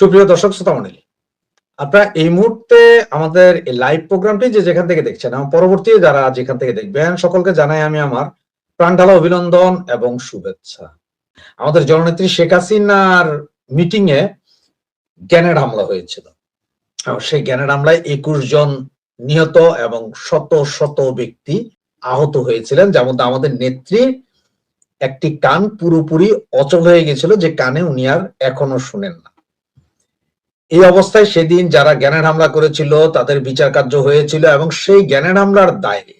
সুপ্রিয় দর্শক শ্রোতা মণ্ডলী, আপনারা এই মুহূর্তে আমাদের এই লাইভ প্রোগ্রামটি যে যেখান থেকে দেখছেন এবং পরবর্তী যারা যেখান থেকে দেখবেন সকলকে জানাই আমি আমার প্রাণঢালা অভিনন্দন এবং শুভেচ্ছা। আমাদের জননেত্রী শেখ হাসিনার মিটিং এ গ্রেনেড হামলা হয়েছিল। সেই গ্রেনেড হামলায় 21 জন নিহত এবং শত শত ব্যক্তি আহত হয়েছিলেন, যার মধ্যে আমাদের নেত্রী একটি কান পুরোপুরি অচল হয়ে গেছিল, যে কানে উনি আর এখনো শুনেন না। এই অবস্থায় সেদিন যারা গ্রেনেড হামলা করেছিল তাদের বিচার কার্য হয়েছিল এবং সেই গ্রেনেড হামলার দায়ে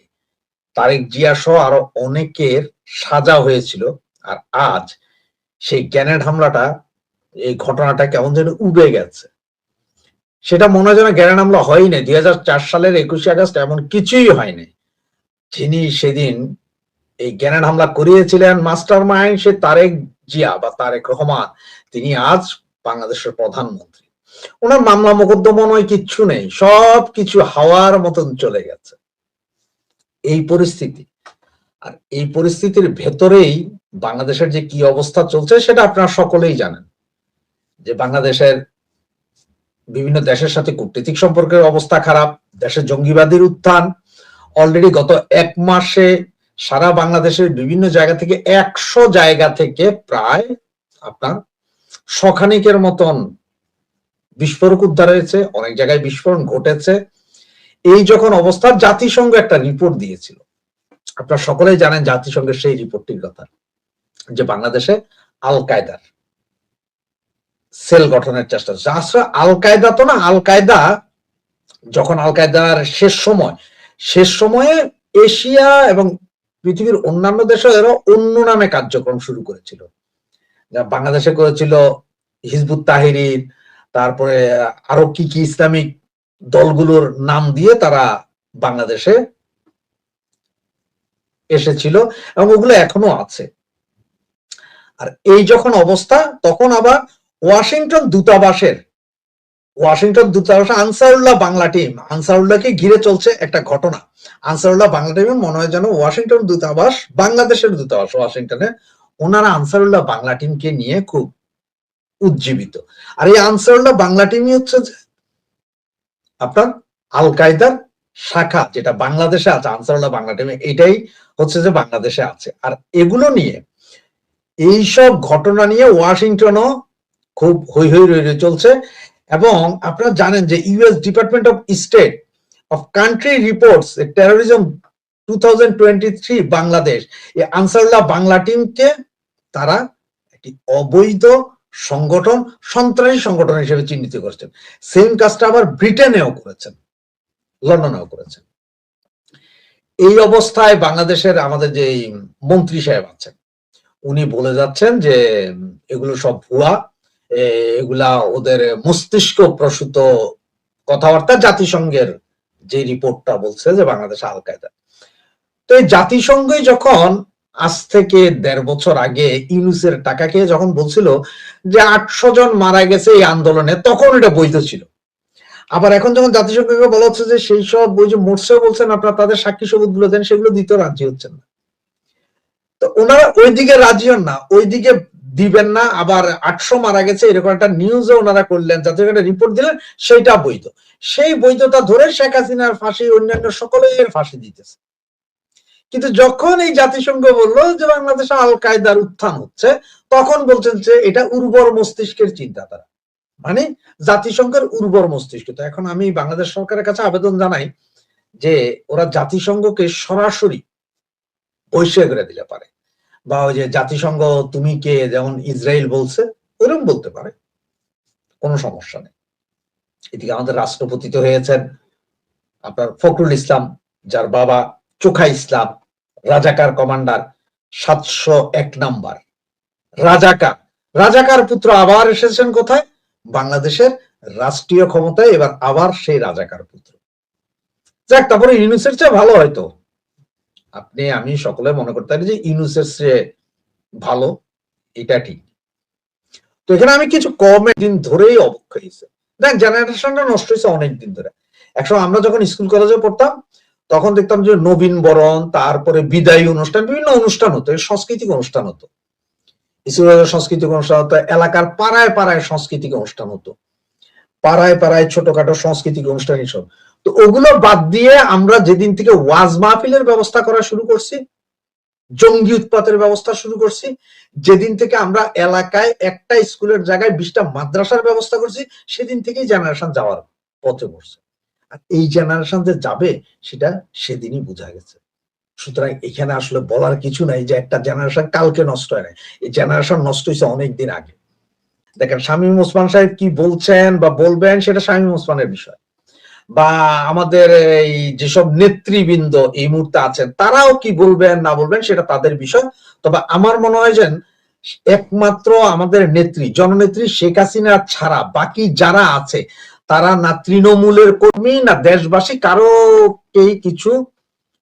তারেক জিয়া সহ আরো অনেকের সাজা হয়েছিল। আর আজ সেই গ্রেনেড হামলাটা, এই ঘটনাটা কেমন যেন উবে গেছে। সেটা মনে হয় যেন গ্রেনেড হামলা হয়নি, 2004 সালের 21 আগস্ট এমন কিছুই হয়নি। যিনি সেদিন এই গ্রেনেড হামলা করিয়েছিলেন মাস্টার মাইন্ড, সে তারেক জিয়া বা তারেক রহমান, তিনি আজ বাংলাদেশের প্রধানমন্ত্রী। ওনার মামলা মোকদ্দমা নয়, কিচ্ছু নেই, সব কিছু হাওয়ার মতন চলে গেছে। এই পরিস্থিতি, আর এই পরিস্থিতির ভেতরেই বাংলাদেশের যে কি অবস্থা চলছে সেটা আপনারা সকলেই জানেন। যে বাংলাদেশের বিভিন্ন দেশের সাথে কূটনৈতিক সম্পর্কের অবস্থা খারাপ, দেশের জঙ্গিবাদীর উত্থান। অলরেডি গত এক মাসে সারা বাংলাদেশের বিভিন্ন জায়গা থেকে 100 জায়গা থেকে প্রায় আপনার শখানিকের মতন বিস্ফোরক উদ্ধার হয়েছে, অনেক জায়গায় বিস্ফোরণ ঘটেছে। এই যখন অবস্থা, জাতিসংঘ একটা রিপোর্ট দিয়েছিল, আপনারা সকলেই জানেন জাতিসংঘের সেই রিপোর্টটির কথা, যে বাংলাদেশে আল কায়দার সেল গঠনের চেষ্টা হচ্ছে। আসলে আল কায়দা তো না, আল কায়দা যখন আল কায়দার শেষ সময়ে এশিয়া এবং পৃথিবীর অন্যান্য দেশে এরা অন্য নামে কার্যক্রম শুরু করেছিল। বাংলাদেশে করেছিল হিজবুত তাহরির, তারপরে আরো কি কি ইসলামিক দলগুলোর নাম দিয়ে তারা বাংলাদেশে এসেছিল এবং ওগুলো এখনো আছে। আর এই যখন অবস্থা, তখন আবার ওয়াশিংটন দূতাবাসে আনসারুল্লাহ বাংলা টিম, আনসারুল্লাহকে ঘিরে চলছে একটা ঘটনা। আনসারুল্লাহ বাংলা টিম মনে হয় যেন ওয়াশিংটন দূতাবাস, বাংলাদেশের দূতাবাস ওয়াশিংটনে, ওনারা আনসারুল্লাহ বাংলা টিমকে নিয়ে খুব উজ্জীবিত। আর এই আনসারুল্লাহ বাংলা টিমই হচ্ছে যে আপনার আল কায়দার শাখা, যেটা বাংলাদেশে আছে। আনসারুল্লাহ বাংলা টিমে এটাই হচ্ছে যে বাংলাদেশে আছে। আর এগুলো নিয়ে, এইসব ঘটনা নিয়ে ওয়াশিংটনও খুব হৈ হৈ রই রই চলছে। এবং আপনারা জানেন যে US department of state of country reports terrorism 2023 Bangladesh, এই আনসারুল্লাহ বাংলা টিমকে তারা একটি অবৈধ সংগঠন, সন্ত্রাসী সংগঠন হিসেবে চিহ্নিত করেছেন। সেম কাজটা আবার ব্রিটেনেও করেছেন, লন্ডনেও করেছেন। এই অবস্থায় বাংলাদেশের আমাদের যে মন্ত্রী সাহেব আছেন, উনি বলে যাচ্ছেন যে এগুলো সব ভুয়া, এগুলা ওদের মস্তিষ্ক প্রসূত কথাবার্তা। জাতিসংঘের যে রিপোর্টটা বলছে যে বাংলাদেশে আল কায়দা। তো এই জাতিসংঘই যখন আজ থেকে 1.5 বছর আগে ইউনুসের টাকা খেয়ে যখন বলছিল যে 800 জন মারা গেছে এই আন্দোলনে, তখন এটা বৈধ ছিল। আবার এখন যখন জাতিসংঘকে বলা হচ্ছে যে সেই সব ওই যে মরছে বলছেন আপনারা, তাদের সাক্ষী সবুত গুলো দেন, সেগুলো দিতে রাজি হচ্ছেন না। তো ওনারা ওইদিকে রাজি হন না, ওইদিকে দিবেন না। আবার 800 মারা গেছে এরকম একটা নিউজও ওনারা করলেন, যাতে একটা রিপোর্ট দিলেন, সেইটা বৈধ। সেই বৈধতা ধরে শেখ হাসিনার ফাঁসি, অন্যান্য সকলের ফাঁসি দিতেছে। কিন্তু যখন এই জাতিসংঘ বললো যে বাংলাদেশে আল কায়দার উত্থান হচ্ছে, তখন বলছেন যে এটা উর্বর মস্তিষ্কের চিন্তাধারা, মানে জাতিসংঘের উর্বর মস্তিষ্ক। তো এখন আমি বাংলাদেশ সরকারের কাছে আবেদন জানাই যে ওরা জাতিসংঘকে সরাসরি বহিষ্কার করে দিলে পারে, বা ওই যে জাতিসংঘ তুমি কে, যেমন ইসরায়েল বলছে ওরকম বলতে পারে, কোনো সমস্যা নেই। এদিকে আমাদের রাষ্ট্রপতি তো হয়েছেন আপনার ফখরুল ইসলাম, যার বাবা চোখা ইসলাম, রাজাকার কমান্ডার, 701 নাম্বার রাজাকার পুত্র আবার এসেছেন কোথায়? বাংলাদেশের রাষ্ট্রীয় ক্ষমতায়, এবার আবার সেই রাজাকার পুত্র। যাক, তারপরে ইউনুসের চেয়ে ভালো হয়তো, আপনি আমি সকলে মনে করতে পারি যে ইউনুসের চেয়ে ভালো, এটা ঠিক। তো এখানে আমি কিছু কমের দিন ধরেই অবক্ষয় হয়েছে, দেখ জেনারেশনটা নষ্ট হয়েছে অনেক দিন ধরে। একসময় আমরা যখন স্কুল কলেজে পড়তাম তখন দেখতাম যে নবীন বরণ, তারপরে বিদায়ী অনুষ্ঠান, বিভিন্ন অনুষ্ঠান হতো, সাংস্কৃতিক অনুষ্ঠান হতো, স্কুলের সাংস্কৃতিক অনুষ্ঠান হতো, এলাকার পাড়ায় পাড়ায় সাংস্কৃতিক অনুষ্ঠান হতো। পাড়ায় পাড়ায় ছোটখাটো সাংস্কৃতিক অনুষ্ঠান এসব। তো ওগুলো বাদ দিয়ে আমরা যেদিন থেকে ওয়াজ মাহফিলের ব্যবস্থা করা শুরু করছি, জঙ্গি উৎপাতের ব্যবস্থা শুরু করছি, যেদিন থেকে আমরা এলাকায় একটা স্কুলের জায়গায় 20টা মাদ্রাসার ব্যবস্থা করছি, সেদিন থেকেই জেনারেশন যাওয়ার পথে পড়ছে। আর এই জেনারেশন যে যাবে সেটা সেদিনই বোঝা গেছে। সুতরাং এখানে আসলে বলার কিছু নাই যে একটা জেনারেশন কালকে নষ্ট হয় নাই, এই জেনারেশন নষ্ট হয়েছে অনেকদিন আগে। দেখেন শামীম ওসমান সাহেব কি বলছেন বা বলবেন সেটা শামীম ওসমানের বিষয়, বা আমাদের এই যেসব নেতৃবৃন্দ এই মুহূর্তে আছেন তারাও কি বলবেন না বলবেন সেটা তাদের বিষয়। তবে আমার মনে হয় যে একমাত্র আমাদের নেত্রী জননেত্রী শেখ হাসিনা ছাড়া বাকি যারা আছে তারা না তৃণমূলের কর্মী না দেশবাসী, কারোকেই কিছু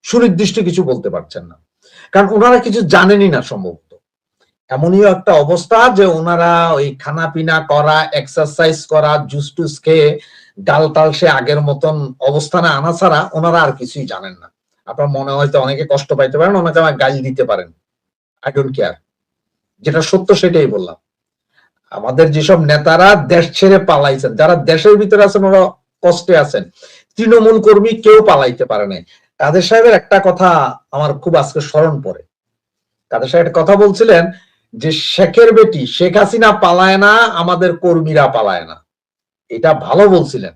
সুনির্দিষ্ট কিছু বলতে পারছেন না, কারণ ওনারা কিছু জানেনই না সম্ভবত। এমনই একটা অবস্থা যে ওনারা ওই খানা পিনা করা, এক্সারসাইজ করা, জুস টুস খেয়ে ডাল টাল সে আগের মতন অবস্থানে আনা ছাড়া ওনারা আর কিছুই জানেন না। আপনার মনে হয়তো অনেকে কষ্ট পাইতে পারেন, অনেকে আমার গালি দিতে পারেন, আই ডোন্ট কেয়ার, যেটা সত্য সেটাই বললাম। আমাদের যেসব নেতারা দেশ ছেড়ে পালাইছেন, যারা দেশের ভিতরে আছেন ওরা কষ্টে আছেন, তৃণমূল কর্মী কেউ পালাইতে পারে নাই। কাদের সাহেবের একটা কথা আমার খুব আজকে স্মরণ পড়ে। কাদের সাহেব একটা কথা বলছিলেন যে শেখের বেটি শেখ হাসিনা পালায় না, আমাদের কর্মীরা পালায় না। এটা ভালো বলছিলেন।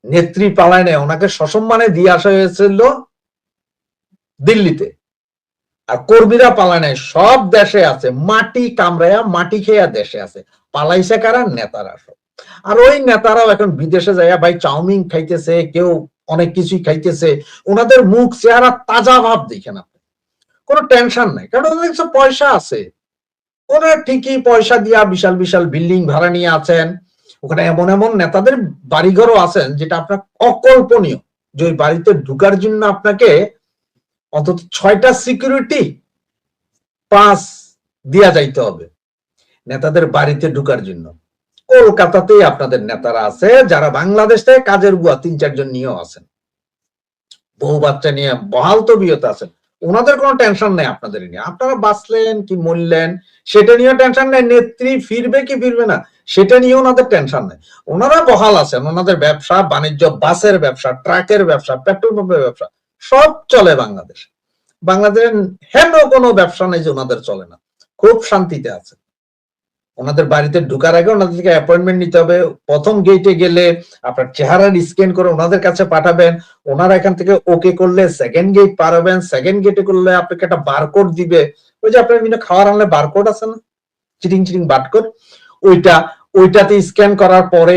নেত্রী পালায় না, ওনাকে সসম্মানে দিয়ে আসা হয়েছিল দিল্লিতে, আর কর্মীরা পালায় নাই, সব দেশে আছে, মাটি কামড়ায়া মাটি খেয়া দেশে আছে। পালাইছে কারা? নেতারা সব। আর ওই নেতারাও এখন বিদেশে যাইয়া ভাই চাউমিন খাইতেছে, কেউ অনেক কিছুই খাইতেছে, ওনাদের মুখ চেহারা তাজা ভাব দেখেন আপনি, কোনো টেনশন নাই, কারণ ওদের কাছে পয়সা আছে। ওনারা ঠিকই পয়সা দিয়া বিশাল বিশাল বিল্ডিং ভাড়া নিয়ে আছেন, ওখানে এমন এমন নেতাদের বাড়িঘরও আছেন যেটা আপনার অকল্পনীয়, যে ওই বাড়িতে ঢুকার জন্য আপনাকে অন্তত 6টা সিকিউরিটি পাস দিয়া যাইতে হবে নেতাদের বাড়িতে ঢুকার জন্য। কলকাতাতেই আপনাদের নেতারা আছে যারা বাংলাদেশ থেকে কাজের বুয়া 3-4 জন নিয়েও আছেন, বউ বাচ্চা নিয়ে বহাল তবিয়তে আছেন। ওনাদের কোনো টেনশন নেই আপনাদের নিয়ে, আপনারা বাঁচলেন কি মরলেন সেটা নিয়েও টেনশন নেই, নেত্রী ফিরবে কি ফিরবে না সেটা নিয়ে ওনাদের টেনশন নেই। ওনারা বহাল আছেন, ওনাদের ব্যবসা বাণিজ্য, বাসের ব্যবসা, ট্রাকের ব্যবসা, পেট্রোল পাম্পের ব্যবসা সব চলে বাংলাদেশে। বাংলাদেশের হেন কোনো ব্যবসা নেই যে ওনাদের চলে না, খুব শান্তিতে আছে। ওনাদের বাড়িতে ঢুকার আগে ওনাদের থেকে অ্যাপয়েন্টমেন্ট নিতে হবে, প্রথম গেটে গেলে আপনার চেহারা স্ক্যান করে ওনাদের কাছে পাঠাবেন, ওনারা এখান থেকে ওকে করলে সেকেন্ড গেট পার হবেন, সেকেন্ড গেটে করলে আপনাকে একটা বারকোড দিবে, ওই যে আপনার বিভিন্ন খাবার আনলে বারকোড আছে না, চিটিং চিটিং বারকোড, ওইটাতে স্ক্যান করার পরে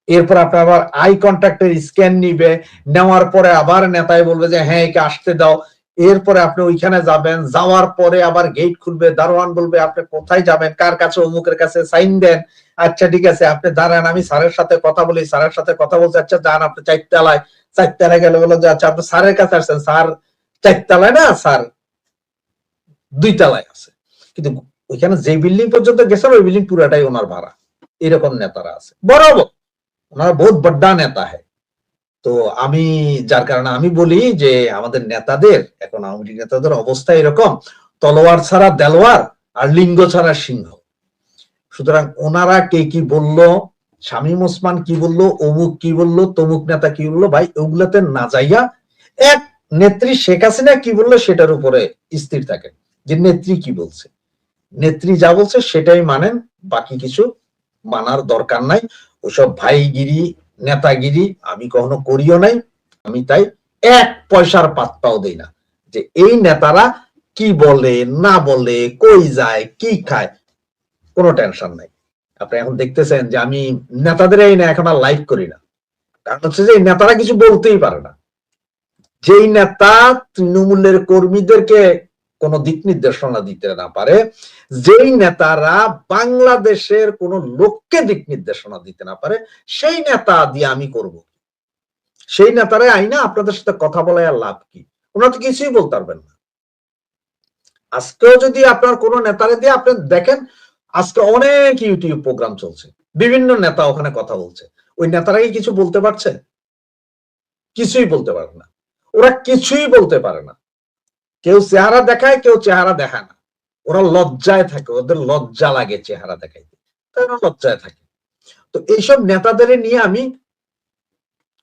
এরপর আপনার আবার আই কন্ট্যাক্টের স্ক্যান নিবে, নেওয়ার পরে আবার নেতাই বলবে যে হ্যাঁ একে আসতে দাও, এরপরে আপনি ওইখানে যাবেন, যাওয়ার পরে আবার গেট খুলবে, দারোয়ান বলবে আপনি কোথায় যাবেন, কার কাছে, অমুকের কাছে সাইন দেন, আচ্ছা ঠিক আছে আপনি দাঁড়ান আমি স্যারের সাথে কথা বলি, স্যারের সাথে কথা বলছে, আচ্ছা যান আপনি 4তলায়, 4তলায় গেলে বলো যে আচ্ছা আপনি স্যারের কাছে আসছেন, স্যার 4তলায় না, স্যার 2তলায় আছে, কিন্তু ওইখানে যে বিল্ডিং পর্যন্ত গেছেন ওই বিল্ডিং পুরাটাই ওনার ভাড়া। এরকম নেতারা আছে, বরাবর ওনারা বহুত বড় নেতা হয়। তো আমি যার কারণে আমি বলি যে আমাদের নেতাদের, এখন আওয়ামী লীগ নেতাদের অবস্থা এরকম, তলোয়ার ছাড়া দেলোয়ার আর লিঙ্গ ছাড়া সিংহ। সুতরাং ওনারা কে কি বললো, শামীম ওসমান কি বললো, অমুক কি বললো, তমুক নেতা কি বললো, ভাই ওগুলাতে না যাইয়া এক নেত্রী শেখ হাসিনা কি বললো সেটার উপরে স্থির থাকেন, যে নেত্রী কি বলছে, নেত্রী যা বলছে সেটাই মানেন, বাকি কিছু মানার দরকার নাই। ওসব ভাইগিরি নেতাগিরি আমি কখনো করিও নাই, আমি তাই 1 পয়সার পাত্তাও দেই না যে এই নেতারা কি বলে না বলে, কই যায় কি খায়, কোনো টেনশন নাই। আপনি এখন দেখতেছেন যে আমি নেতাদের এই না এখন আর লাইভ করি না, কারণ হচ্ছে যে এই নেতারা কিছু বলতেই পারে না। যেই নেতা তৃণমূলের কর্মীদেরকে কোন দিক নির্দেশনা দিতে না পারে, যেই নেতারা বাংলাদেশের কোন লোককে দিক নির্দেশনা দিতে না পারে, সেই নেতা দিয়ে আমি করব, সেই নেতারে আইনা আপনাদের সাথে কথা বলে আর লাভ কি, ওনারা তো কিছুই বলতে পারবেন না। আজকেও যদি আপনার কোন নেতারে দিয়ে আপনি দেখেন, আজকে অনেক ইউটিউব প্রোগ্রাম চলছে, বিভিন্ন নেতা ওখানে কথা বলছে, ওই নেতারা কি কিছু বলতে পারছে? কিছুই বলতে পারে না, ওরা কিছুই বলতে পারে না। কেউ চেহারা দেখায়, কেউ চেহারা দেখায় না, ওরা লজ্জায় থাকে, ওদের লজ্জা লাগে চেহারা দেখাইতে, তারা লজ্জায় থাকে। তো এইসব নেতাদের নিয়ে আমি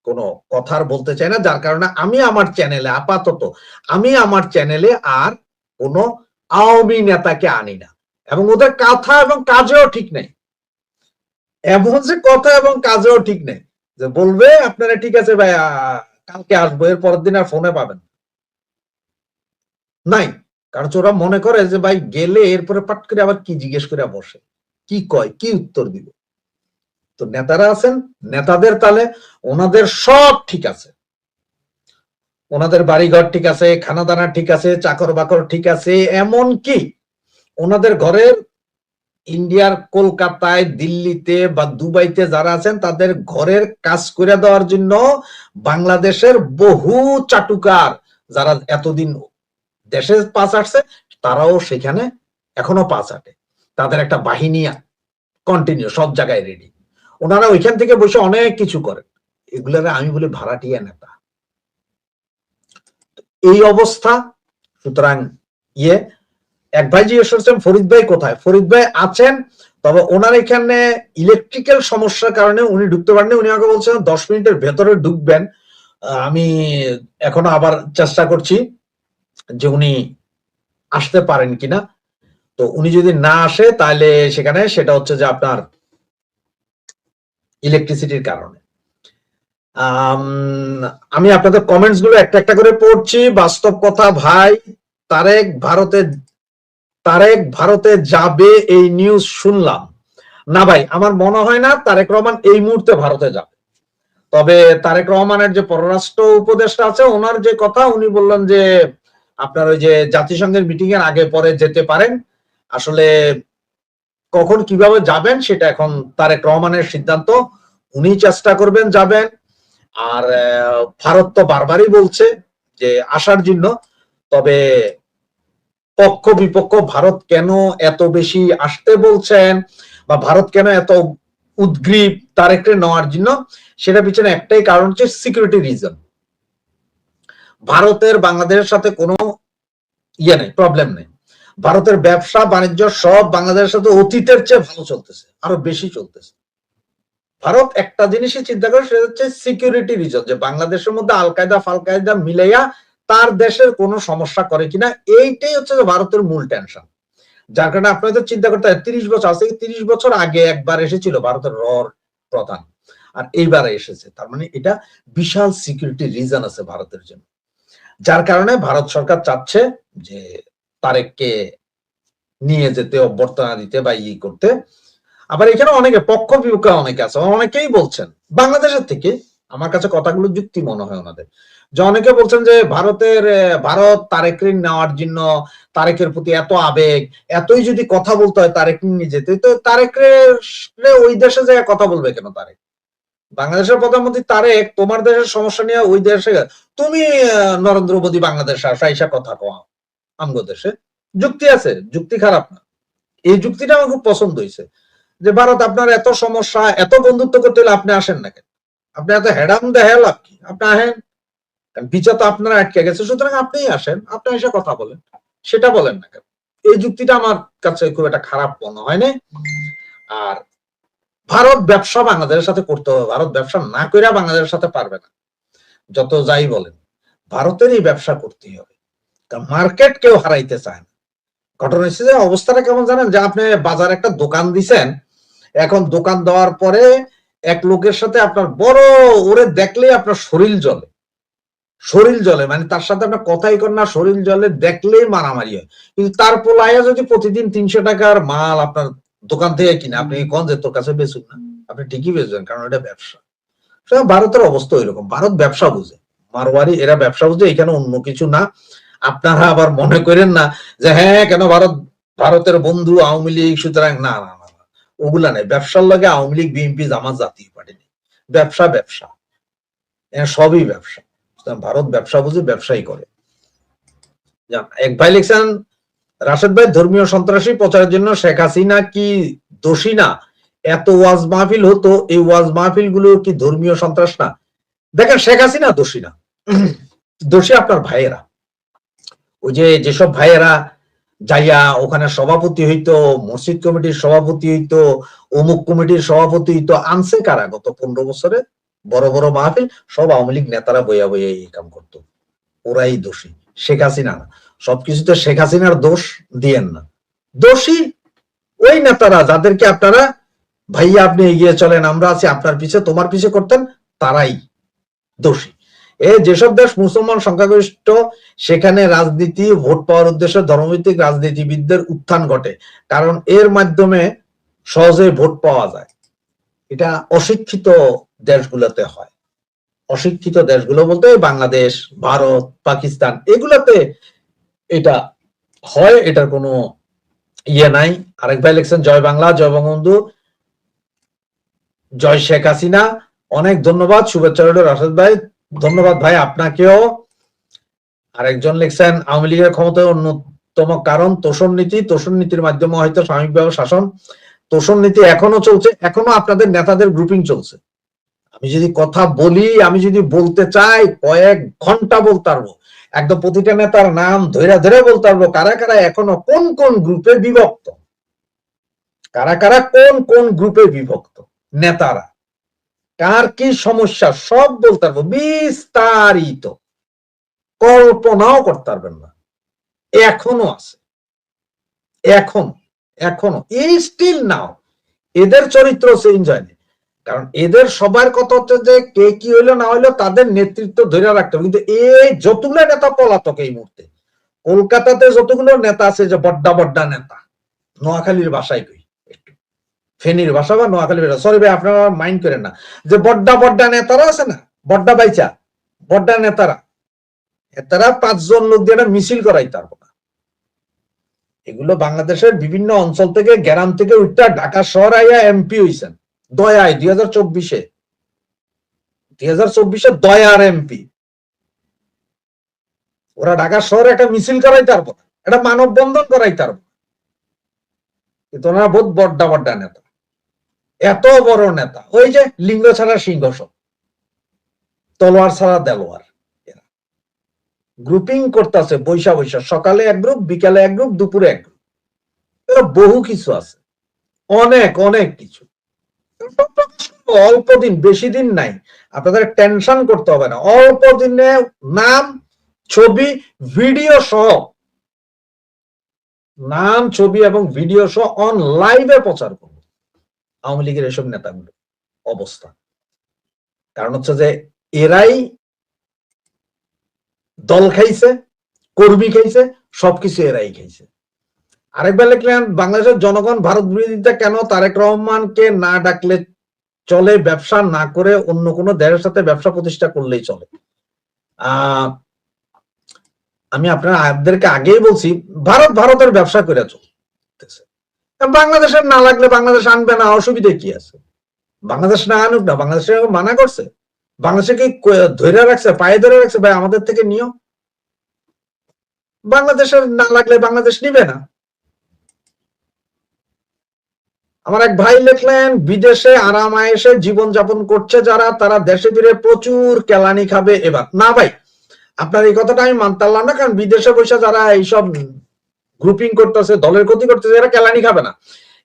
কোনো কথা আর বলতে চাই না, যার কারণে আমি আমার চ্যানেলে আপাতত আমার চ্যানেলে আর কোনো আওয়ামী নেতাকে আনি না, এবং ওদের কথা এবং কাজেও ঠিক নেই। এমন যে কথা এবং কাজেও ঠিক নেই যে বলবে আপনারা ঠিক আছে ভাই কালকে আসবো, এর পরের দিন আর ফোনে পাবেন নাই। কারণ ওরা মনে করে যে ভাই গেলে এরপরে পাট করে আবার কি জিজ্ঞেস করে বসে, কি কয়, কি উত্তর দিব। তো নেতারা আছেন, নেতাদের তালে ওনাদের সব ঠিক আছে, ওনাদের বাড়িঘর ঠিক আছে, খানা দানা ঠিক আছে, চাকর বাকর ঠিক আছে, এমন কি ওনাদের ঘরের ইন্ডিয়ার কলকাতায়, দিল্লিতে বা দুবাইতে যারা আছেন তাদের ঘরের কাজ করে দেওয়ার জন্য বাংলাদেশের বহু চাটুকার যারা এতদিন দেশে পাঁচ আটছে তারাও সেখানে এখনো পাঁচ আটে, তাদের একটা বাহিনী কন্টিনিউ সব জায়গায় রেডি। ওনারা ওইখান থেকে বসে অনেক কিছু করেন, এগুলারে আমি বলি ভাড়াটিয়া নেতা। এই অবস্থা। সুতরাং এক ভাই জিজ্ঞেস করছেন ফরিদ ভাই কোথায়। ফরিদ ভাই আছেন, তবে ওনার এখানে ইলেকট্রিক্যাল সমস্যার কারণে উনি ঢুকতে পারেননি। উনি আমাকে বলছেন 10 মিনিটের ভেতরে ঢুকবেন। আমি এখনো আবার চেষ্টা করছি যে উনি আসতে পারেন কিনা। তো উনি যদি না আসে তাহলে সেখানে সেটা হচ্ছে যে আপনার ইলেকট্রিসিটির কারণে। আমি আপনাদের কমেন্টস গুলো একটা একটা করে পড়ছি। বাস্তব কথা ভাই, তারেক ভারতে যাবে এই নিউজ শুনলাম। না ভাই, আমার মনে হয় না তারেক রহমান এই মুহূর্তে ভারতে যাবে। তবে তারেক রহমানের যে পররাষ্ট্র উপদেষ্টা আছে ওনার যে কথা, উনি বললেন যে আপনার ওই যে জাতিসংঘের মিটিং এর আগে পরে যেতে পারেন। আসলে কখন কিভাবে যাবেন সেটা এখন তারেক রহমানের সিদ্ধান্ত, উনি চেষ্টা করবেন যাবেন। আর ভারত তো বারবারই বলছে যে আসার জন্য, তবে পক্ষ বিপক্ষ ভারত কেন এত বেশি আসতে বলছেন বা ভারত কেন এত উদ্গ্রীব তারেককে নেওয়ার জন্য, সেটা পিছনে একটাই কারণ হচ্ছে সিকিউরিটি রিজন। ভারতের বাংলাদেশের সাথে কোনো নেই, প্রবলেম নেই। ভারতের ব্যবসা বাণিজ্য সব বাংলাদেশের সাথে অতীতের চেয়ে ভালো চলতেছে, আরো বেশি চলতেছে। ভারত একটা জিনিসই চিন্তা করে, সেটা হচ্ছে সিকিউরিটি রিজন, যে বাংলাদেশের মধ্যে আল কায়দা ফাল কায়দা মিলাইয়া তার দেশের কোনো সমস্যা করে কিনা, এইটাই হচ্ছে যে ভারতের মূল টেনশন। যার কারণে আপনাদের চিন্তা করতে হয় 30 বছর আছে, 30 বছর আগে একবার এসেছিল ভারতের প্রধান, আর এইবারে এসেছে। তার মানে এটা বিশাল সিকিউরিটি রিজন আছে ভারতের জন্য, যার কারণে ভারত সরকার চাচ্ছে যে তারেককে নিয়ে যেতে, অভ্যর্থনা দিতে বা করতে। আবার এখানে অনেকে পক্ষ বিপক্ষ অনেকে আছে, অনেকেই বলছেন বাংলাদেশের থেকে, আমার কাছে কথাগুলো যুক্তি মনে হয় ওনাদের, যে অনেকে বলছেন যে ভারত তারেককে নেওয়ার জন্য, তারেকের প্রতি এত আবেগ, এতই যদি কথা বলতে হয় তারেক নিয়ে যেতে, তো তারেকরে ওই দেশে যায় কথা বলবে কেন? তারেক বাংলাদেশের প্রধানমন্ত্রী, তারেক তোমার দেশের সমস্যা নিয়ে ওই দেশে, তুমি নরেন্দ্র মোদী বাংলাদেশে আসা কথা কওয়া আমগো দেশে, যুক্তি আছে, যুক্তি খারাপ না। এই যুক্তিটা আমার খুব পছন্দ হয়েছে, যে ভারত আপনার এত সমস্যা, এত বন্ধুত্ব করতে হলে আপনি আসেন না কেন? আপনি এত হেডাম দেহে লাভ কি? আপনি আহেন, বিচার তো আপনারা আটকে গেছে, সুতরাং আপনিই আসেন, আপনি এসে কথা বলেন, সেটা বলেন না কেন? এই যুক্তিটা আমার কাছে খুব একটা খারাপ মনে হয় না। আর ভারত ব্যবসা বাংলাদেশের সাথে করতে হবে, ভারত ব্যবসা না করে বাংলাদেশের সাথে পারবে না, যত যাই বলেন। ভারতের এই ব্যবসা করতেই হবে, কারণ মার্কেট কেউ হারাইতে চায় না। ঘটনা হচ্ছে যে অবস্থাটা কেমন জানেন, যে আপনি বাজারে একটা দোকান দিছেন, এখন দোকান দেওয়ার পরে এক লোকের সাথে আপনার বড়, ওরে দেখলেই আপনার শরীর জ্বলে, মানে তার সাথে আপনার কথাই কর না, শরীর জ্বলে, দেখলেই মারামারি হয়। কিন্তু তার পোলাইয়া যদি প্রতিদিন 300 টাকার মাল আপনার দোকান থেকে কিনে, আপনি কোন যে তোর কাছে বেচুন না, আপনি ঠিকই বেচবেন, কারণ এটা ব্যবসা। ভারতের অবস্থা ওইরকম, ভারত ব্যবসা বুঝে, মারওয়ারি এরা ব্যবসা বুঝে, এখানে অন্য কিছু না। আপনারা আবার মনে করেন না যে হ্যাঁ কেন ভারতের বন্ধু আওয়ামী লীগ, সুতরাং না না না, ওগুলা নেই। ব্যবসার লগে আওয়ামী লীগ, বিএনপি, জামাত, জাতীয় পার্টি নেই। ব্যবসা সবই ব্যবসা। ভারত ব্যবসা বুঝে, ব্যবসাই করে। এক ভাই লিখছেন, রাশেদ ভাই ধর্মীয় সন্ত্রাসী প্রচারের জন্য শেখ হাসিনা কি দোষী না? এত ওয়াজ মাহফিল হতো, এই ওয়াজ মাহফিল গুলো কি ধর্মীয় সন্ত্রাস না? দেখেন, শেখ হাসিনা দোষী না, দোষী আপনার ভাইয়েরা। ওই যেসব ভাইয়েরা যাইয়া ওখানে সভাপতি হইতো, মসজিদ কমিটির সভাপতি হইতো, অমুক কমিটির সভাপতি হইতো। আনছে কারা? গত 15 বছরে বড় বড় মাহফিল সব আওয়ামী লীগ নেতারা বইয়া বইয়া এই কাম করতো। ওরাই দোষী, শেখ হাসিনা না। সবকিছুতে শেখ হাসিনার দোষ দিয়েন না। দোষী ওই নেতারা যাদেরকে আপনারা ভাইয়া আপনি এগিয়ে চলেন, আমরা আছি আপনার পিছে, তোমার পিছে করতেন, তারাই দোষী। যেসব দেশ মুসলমান সংখ্যাগরিষ্ঠ সেখানে রাজনীতি ভোট পাওয়ার উদ্দেশ্যে ধর্মভিত্তিক রাজনীতিবিদদের উত্থান ঘটে, কারণ এর মাধ্যমে সহজে ভোট পাওয়া যায়। এটা অশিক্ষিত দেশগুলোতে হয়। অশিক্ষিত দেশগুলো বলতে বাংলাদেশ, ভারত, পাকিস্তান, এগুলাতে এটা হয়। এটার কোনো ইয়ে নাই। আরেক ভাই লিখছেন জয় বাংলা, জয় বঙ্গবন্ধু, জয় শেখ হাসিনা। অনেক ধন্যবাদ, শুভেচ্ছা রইল রাশেদ ভাই। ধন্যবাদ ভাই আপনাকেও। আরেকজন লিখছেন আওয়ামী লীগের ক্ষমতায় অন্যতম কারণ তোষণ নীতি। তোষণ নীতির মাধ্যমে হয়তো সাময়িকভাবে শাসন। তোষণ নীতি এখনো চলছে, এখনো আপনাদের নেতাদের গ্রুপিং চলছে। আমি যদি কথা বলি, আমি যদি বলতে চাই কয়েক ঘন্টা বলতে পারবো, একদম প্রতিটা নেতার নাম ধরে ধরে বলতে পারবো কারা কারা এখনো কোন কোন গ্রুপে বিভক্ত, কারা কারা কোন কোন গ্রুপে বিভক্ত, নেতারা কার কি সমস্যা সব বলতে পারবো বিস্তারিত। কল্পনাও করতে পারবেন না। এখনো আছে, এখনো এখনো এই স্টিল নাও এদের চরিত্র চেঞ্জ হয়নি। কারণ এদের সবার কথা হচ্ছে যে কে কি হইলো না হইলো তাদের নেতৃত্ব ধরে রাখতে হবে। কিন্তু এই যতগুলো নেতা পলাতক এই মুহূর্তে, কলকাতাতে যতগুলো নেতা আছে, যে বড্ডা বড্ডা নেতা, নোয়াখালীর ভাষায় কই, একটু ফেনীর ভাষা বা নোয়াখালীর ভাষা, সরি ভাই আপনারা মাইন্ড করেন না, যে বড্ডা বড্ডা নেতারা আছে না, বড্ডা বাইচা বড্ডা নেতারা, এতারা 5 জন লোক দিয়ে মিছিল করাইতে পারবো না। এগুলো বাংলাদেশের বিভিন্ন অঞ্চল থেকে, গ্রাম থেকে উঠটা ঢাকা শহর আইয়া এমপি হইছেন দয়ায় 2024-এ দয়ার এমপি। ওরা ঢাকা শহরে একটা মিছিল করাইতে পারবো না, একটা মানববন্ধন করাইতে পারবো, কিন্তু ওনারা বহুত বড্ডা বড্ডা নেতা, এত বড় নেতা। ওই যে লিঙ্গ ছাড়া সিংহ সব, তলোয়ার ছাড়া দেলোয়ার। গ্রুপিং করতেছে বৈশা বৈশা, সকালে এক গ্রুপ, বিকালে এক গ্রুপ, দুপুরে এক গ্রুপ। বহু কিছু আছে, অনেক অনেক কিছু। অল্প দিন, বেশি দিন নাই, আপনাদের টেনশন করতে হবে না। অল্প দিনে নাম, ছবি, ভিডিও সহ, নাম, ছবি এবং ভিডিও সহ অন লাইভে প্রচার করব আওয়ামী লীগের এসব নেতাগুলো অবস্থা। কারণ হচ্ছে যে এরাই দল খাইছে, কর্মী খাইছে, সবকিছু এরাই খাইছে। আরেকবার লিখলেন বাংলাদেশের জনগণ ভারত বিরোধিতা কেন? তারেক রহমানকে না ডাকলে চলে, ব্যবসা না করে অন্য কোনো দেশের সাথে ব্যবসা প্রতিষ্ঠা করলেই চলে। আমি আপনাদেরকে আগেই বলছি, ভারতের ব্যবসা করে চলতেছে। বাংলাদেশের না লাগলে বাংলাদেশ আনবে না, অসুবিধা কি আছে? বাংলাদেশ না আনুক না, বাংলাদেশে মানা করছে? বাংলাদেশে কি ধরে রাখছে, পায়ে ধরে রাখছে ভাই আমাদের থেকে নিও? বাংলাদেশের না লাগলে বাংলাদেশ নিবে না। আমার এক ভাই লিখলেন বিদেশে আরাম আয়েসে জীবনযাপন করছে যারা, তারা দেশে ফিরে প্রচুর কেলানি খাবে এবার। না ভাই, আপনার এই কথাটা আমি মানতে পারলাম না, কারণ বিদেশে বসে যারা এইসব গ্রুপিং করতেছে, দলের ক্ষতি করতেছে, এরা কেলানি খাবে না।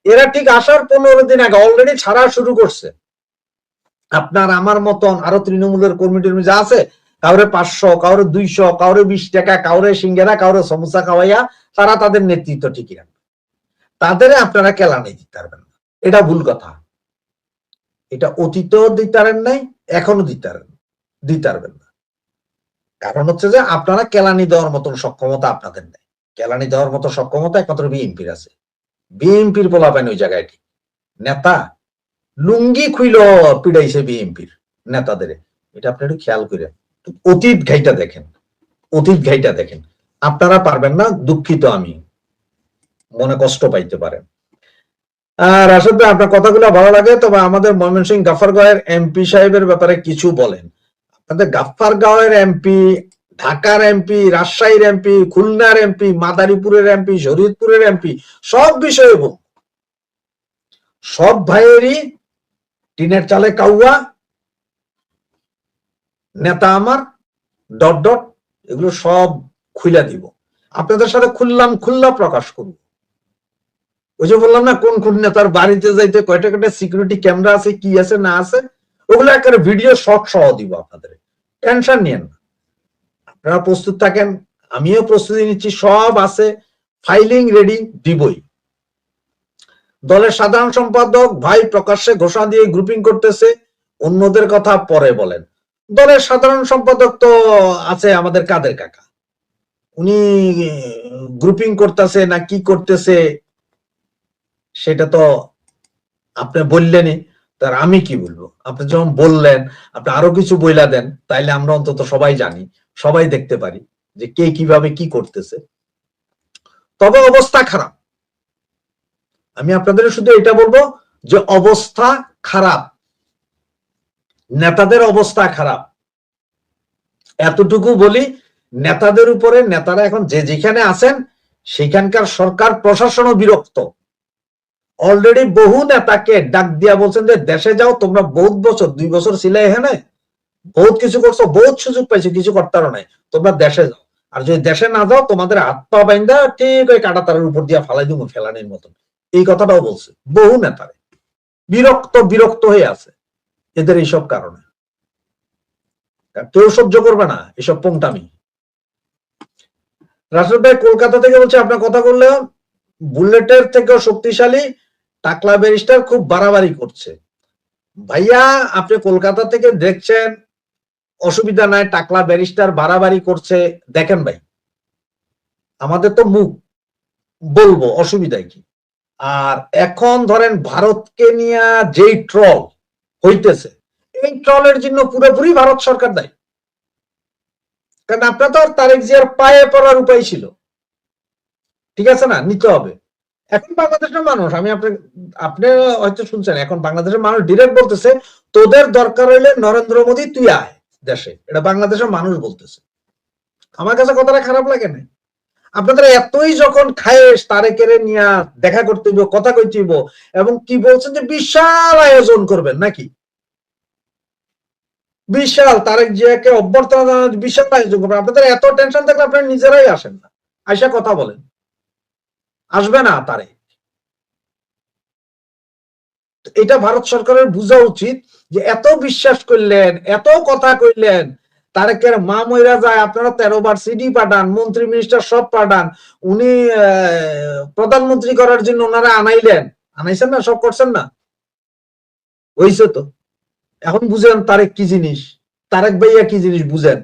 এরা ঠিক আসার 15 দিন আগে অলরেডি ছাড়া শুরু করছে। আপনার আমার মতন আরো তৃণমূলের কর্মীটির যা আছে, কাউরে 500, কাউরে 200, কাউরে 20 টাকা, কাউরে সিঙ্গারা, কাউরে সমোসা খাওয়াইয়া তারা তাদের নেতৃত্ব ঠিকই রাখবে। তাদের আপনারা কেলানি দিতে পারবেন না, এটা ভুল কথা। এটা অতীতেও দিতে পারেন নাই, এখনো দিতে পারবেন না। কারণ হচ্ছে যে আপনারা কেলানি দেওয়ার মতন সক্ষমতা আপনাদের নেই। কেলানি দেওয়ার মতো সক্ষমতা একমাত্র বিএনপির আছে। বিএনপির পোলাপাইন ওই জায়গায় নেতা লুঙ্গি খুইল পিড়াইছে বিএনপির নেতাদের। এটা আপনি একটু খেয়াল করেন, অতীত ঘাইটা দেখেন, অতীত ঘাইটা দেখেন। আপনারা পারবেন না, দুঃখিত, আমি মনে কষ্ট পাইতে পারেন। আর আসলে আপনার কথাগুলো ভালো লাগে, তবে আমাদের ময়মনসিংহ গাফারগাঁওয়ের এমপি সাহেবের ব্যাপারে কিছু বলেন। আপনাদের গাফারগাঁওয়ের এমপি, ঢাকার এমপি, রাজশাহীর এমপি, খুলনার এমপি, মাদারীপুরের এমপি, শরীয়তপুরের এমপি, সব বিষয়ে বল, সব ভাইয়েরই টিনের চালে কাউয়া নেতা আমার ডট ডট, এগুলো সব খুইলা দিব। আপনাদের সাথে খুল্লা প্রকাশ করব। ওই যে বললাম না, কোন কোন নেতার বাড়িতে যাইতে কয়টা কয়টা সিকিউরিটি ক্যামেরা আছে, কি আছে না আছে, ওগুলো একটা ভিডিও শট সহ দিব আপনাদের। টেনশন নিয়েন না, আপনারা প্রস্তুত থাকেন, আমিও প্রস্তুতি নিচ্ছি, সব আছে, ফাইলিং রেডি, দিবই। দলের সাধারণ সম্পাদক ভাই প্রকাশ্যে ঘোষণা দিয়ে গ্রুপিং করতেছে, অন্যদের কথা পরে বলেন। দলের সাধারণ সম্পাদক তো আছে আমাদের কাদের কাকা, উনি গ্রুপিং করতেছে না কি করতেছে সেটা তো আপনি বললেনই, তার আমি কি বলবো? আপনি যখন বললেন, আপনি আরো কিছু বইলা দেন, তাইলে আমরা অন্তত সবাই জানি, সবাই দেখতে পারি যে কে কিভাবে কি করতেছে। তবে অবস্থা খারাপ, আমি আপনাদের শুধু এটা বলবো যে অবস্থা খারাপ, নেতাদের অবস্থা খারাপ, এতটুকু বলি। নেতাদের উপরে, নেতারা এখন যে যেখানে আছেন সেখানকার সরকার প্রশাসনও বিরক্ত। অলরেডি বহু নেতাকে ডাক দিয়া বলছেন যে দেশে যাও, তোমরা বহুত বছর, 2 বছর ছিলে এখানে, বহুত কিছু করছো, বহুত সুযোগ পাইছো, কিছু করতে পারো নাই, তোমরা দেশে যাও। আর যদি দেশে না যাও, তোমাদের হাত পা বাইন্দা ঠিক ওই কাঁটা তারের উপর দিয়া ফালাই দিব ফেলানির মতন, এই কথাটাও বলছে বহু নেতারে। বিরক্ত হয়ে আছে এদের এইসব কারণে, কেউ সহ্য করবে না এসব পোংটামি। রাশেদ ভাই কলকাতা থেকে বলছে, আপনার কথা বললে বুলেটের থেকেও শক্তিশালী, টাকলা ব্যারিস্টার খুব বাড়াবাড়ি করছে। ভাইয়া আপনি কলকাতা থেকে দেখছেন, অসুবিধা নাই, টাকলা ব্যারিস্টার বাড়াবাড়ি করছে, দেখেন ভাই, আমাদের তো মুখ বলবো, অসুবিধা কি? আর এখন ধরেন ভারতকে নিয়ে যেই ট্রল হইতেছে, এই ট্রলের জন্য পুরোপুরি ভারত সরকার দায়ী। কারণ আপনার তো তারেক জিয়ার পায়ে পড়ার উপায় ছিল, ঠিক আছে না, নিতে হবে। এখন বাংলাদেশের মানুষ, আমি আপনি হয়তো শুনছেন, এখন বাংলাদেশের মানুষ ডিরেক্ট বলতেছে, তোদের দরকার হইলে নরেন্দ্র মোদী তুই আয় দেশে, এটা বাংলাদেশের মানুষ বলতেছে। আমার কাছে কথাটা খারাপ লাগে না। আপনাদের এতই যখন খায়েশ তারেকের নিয়ে দেখা করতে হইব, কথা কইতে হইব, এবং কি বলছেন যে বিশাল আয়োজন করবেন নাকি, বিশাল তারেক জিয়াকে অভ্যর্থনা জানানোর বিশাল আয়োজন করবেন। আপনাদের এত টেনশন থাকলে আপনারা নিজেরাই আসেন না, আইসা কথা বলেন, আসবে না তারেক। এটা ভারত সরকারের বোঝা উচিত যে এত বিশ্বাস করলেন, এত কথা কইলেন, তারেকের মা মইরা যায়, আপনারা 13 বার সিডি পাঠান, মন্ত্রী মিনিস্টার সব পাঠান, উনি প্রধানমন্ত্রী করার জন্য ওনারা আনাইছেন না, সব করছেন না, হইছে তো। এখন বুঝেন তারেক কি জিনিস, তারেক ভাইয়া কি জিনিস বুঝেন।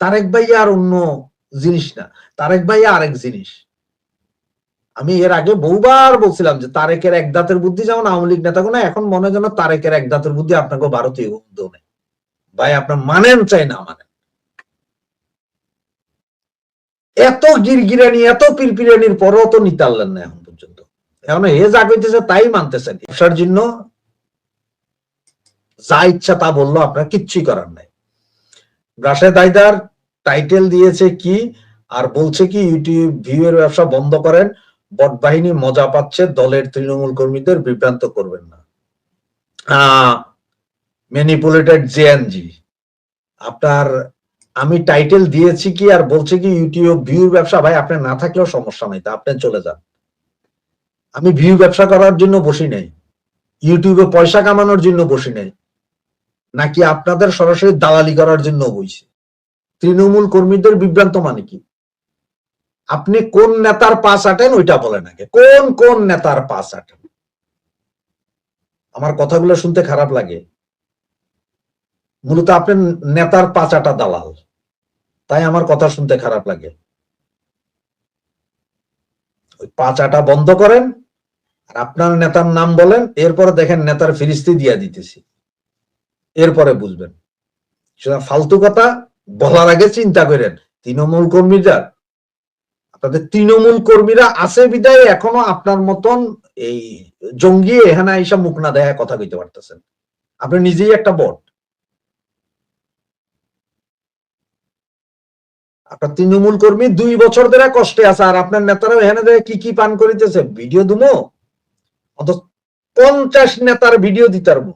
তারেক ভাইয়া আর অন্য জিনিস না, তারেক ভাইয়া আরেক জিনিস। আমি এর আগে বহুবার বলছিলাম যে তারেকের এক দাঁতের বুদ্ধি যেমন আওয়ামী লীগ নেতা কোনো, এখন মনে হয় যেন তারেকের এক দাঁতের বুদ্ধি আপনাকে ভারতীয় নেই। ভাই আপনার মানেন চাই না মানেন, এত গিরগিরানি, এত পিরপিরানির পরও তো নিতে পারলেন না এখন পর্যন্ত। এখন এ যা কইতেছে তাই মানতেছেন, ব্যবসার জন্য যা ইচ্ছা তা বললো, আপনার কিচ্ছুই করার নাই। রাশেদ হায়দার টাইটেল দিয়েছে কি, আর বলছে কি ইউটিউব ভিউ এর ব্যবসা বন্ধ করেন, বট বাহিনী মজা পাচ্ছে, দলের তৃণমূল কর্মীদের বিভ্রান্ত করবেন না। ম্যানিপুলেটেড জেএনজি, আপনার আমি টাইটেল দিয়েছি কি আর বলছে কি ইউটিউব ভিউ ব্যবসা, ভাই আপনি না থাকলেও সমস্যা নাই, তা আপনি চলে যান। আমি ভিউ ব্যবসা করার জন্য বসি নাই, ইউটিউবে পয়সা কামানোর জন্য বসি নাই, নাকি আপনাদের সরাসরি দালালি করার জন্য বইছি। তৃণমূল কর্মীদের বিভ্রান্ত মানে কি? আপনি কোন নেতার পাশ আটেন ওইটা বলেন আগে, কোন নেতার পাশ আটেন। আমার কথাগুলো শুনতে খারাপ লাগে, মূলত আপনি নেতার পাচাটা দালাল, তাই আমার কথা শুনতে খারাপ লাগে। ওই পাচাটা বন্ধ করেন, আর আপনার নেতার নাম বলেন, এরপরে দেখেন নেতার ফিরিস্তি দিয়া দিতেছি, এরপরে বুঝবেন। ফালতু কথা বলার আগে চিন্তা করেন। তৃণমূল কর্মীরা, আপনাদের তৃণমূল কর্মীরা আছে বিদায় এখনো আপনার মতন এই জঙ্গি এখানে এইসব মুখ না দেখা কথা কইতে পারতেছেন। আপনি নিজেই একটা বট। আপনার তৃণমূল কর্মী 2 বছর ধরে কষ্টে আছে, আর আপনার নেতারা এখানে কি কি পান করিতেছে, ভিডিও দুমো, অত 50 নেতার ভিডিও দিতে পারবো।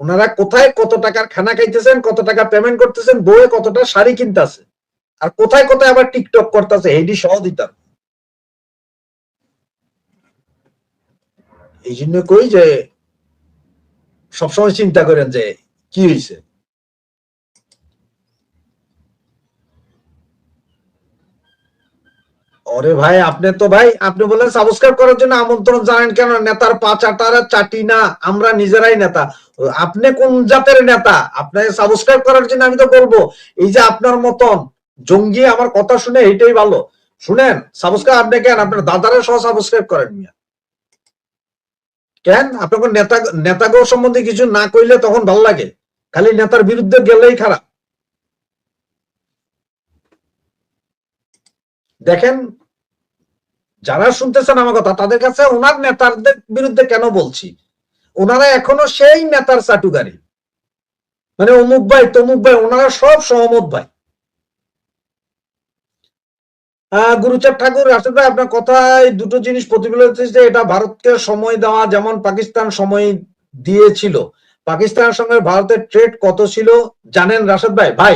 ওনারা কোথায় কত টাকার খানা খাইতেছেন, কত টাকা পেমেন্ট করতেছেন, বউয়ে কতটা শাড়ি কিনতেছে, আর কোথায় কোথায় আবার টিকটক করতেছে এইটি সহ দিতাম। এই জন্য কই যে সবসময় চিন্তা করেন যে কি হয়েছে। ওরে ভাই আপনি তো ভাই আপনি বলেন সাবস্ক্রাইব করার জন্য আমন্ত্রণ জানেন কেন? নেতার পা চাটারা চাটি না, আমরা নিজেরাই নেতা। আপনি কোন জাতের নেতা? আপনি সাবস্ক্রাইব করার জন্য আমি তো বলবো এই যে আপনার মতন জঙ্গি আমার কথা শুনে এটাই ভালো। শুনেন সাবস্ক্রাইব আপনি কেন আপনার দাদারা সহ সাবস্ক্রাইব করেন মিয়া? কেন আপনাকে নেতাগো সম্বন্ধে কিছু না কইলে তখন ভাল লাগে? খালি নেতার বিরুদ্ধে গেলেই খারাপ। দেখেন যারা শুনতেছেন আমার কথা তাদের কাছে ওনার নেতাদের বিরুদ্ধে কেন বলছি, ওনারা এখনো সেই নেতার চাটুকারী, মানে অমুক ভাই তমুক ভাই, ওনারা সব সহমত ভাই। গুরুচাঁদ ঠাকুর রাশেদ ভাই আপনার কথায় দুটো জিনিস প্রতিফলিত হচ্ছে, এটা ভারতকে সময় দেওয়া, যেমন পাকিস্তান সময় দিয়েছিল। পাকিস্তানের সঙ্গে ভারতের ট্রেড কত ছিল জানেন রাশেদ ভাই? ভাই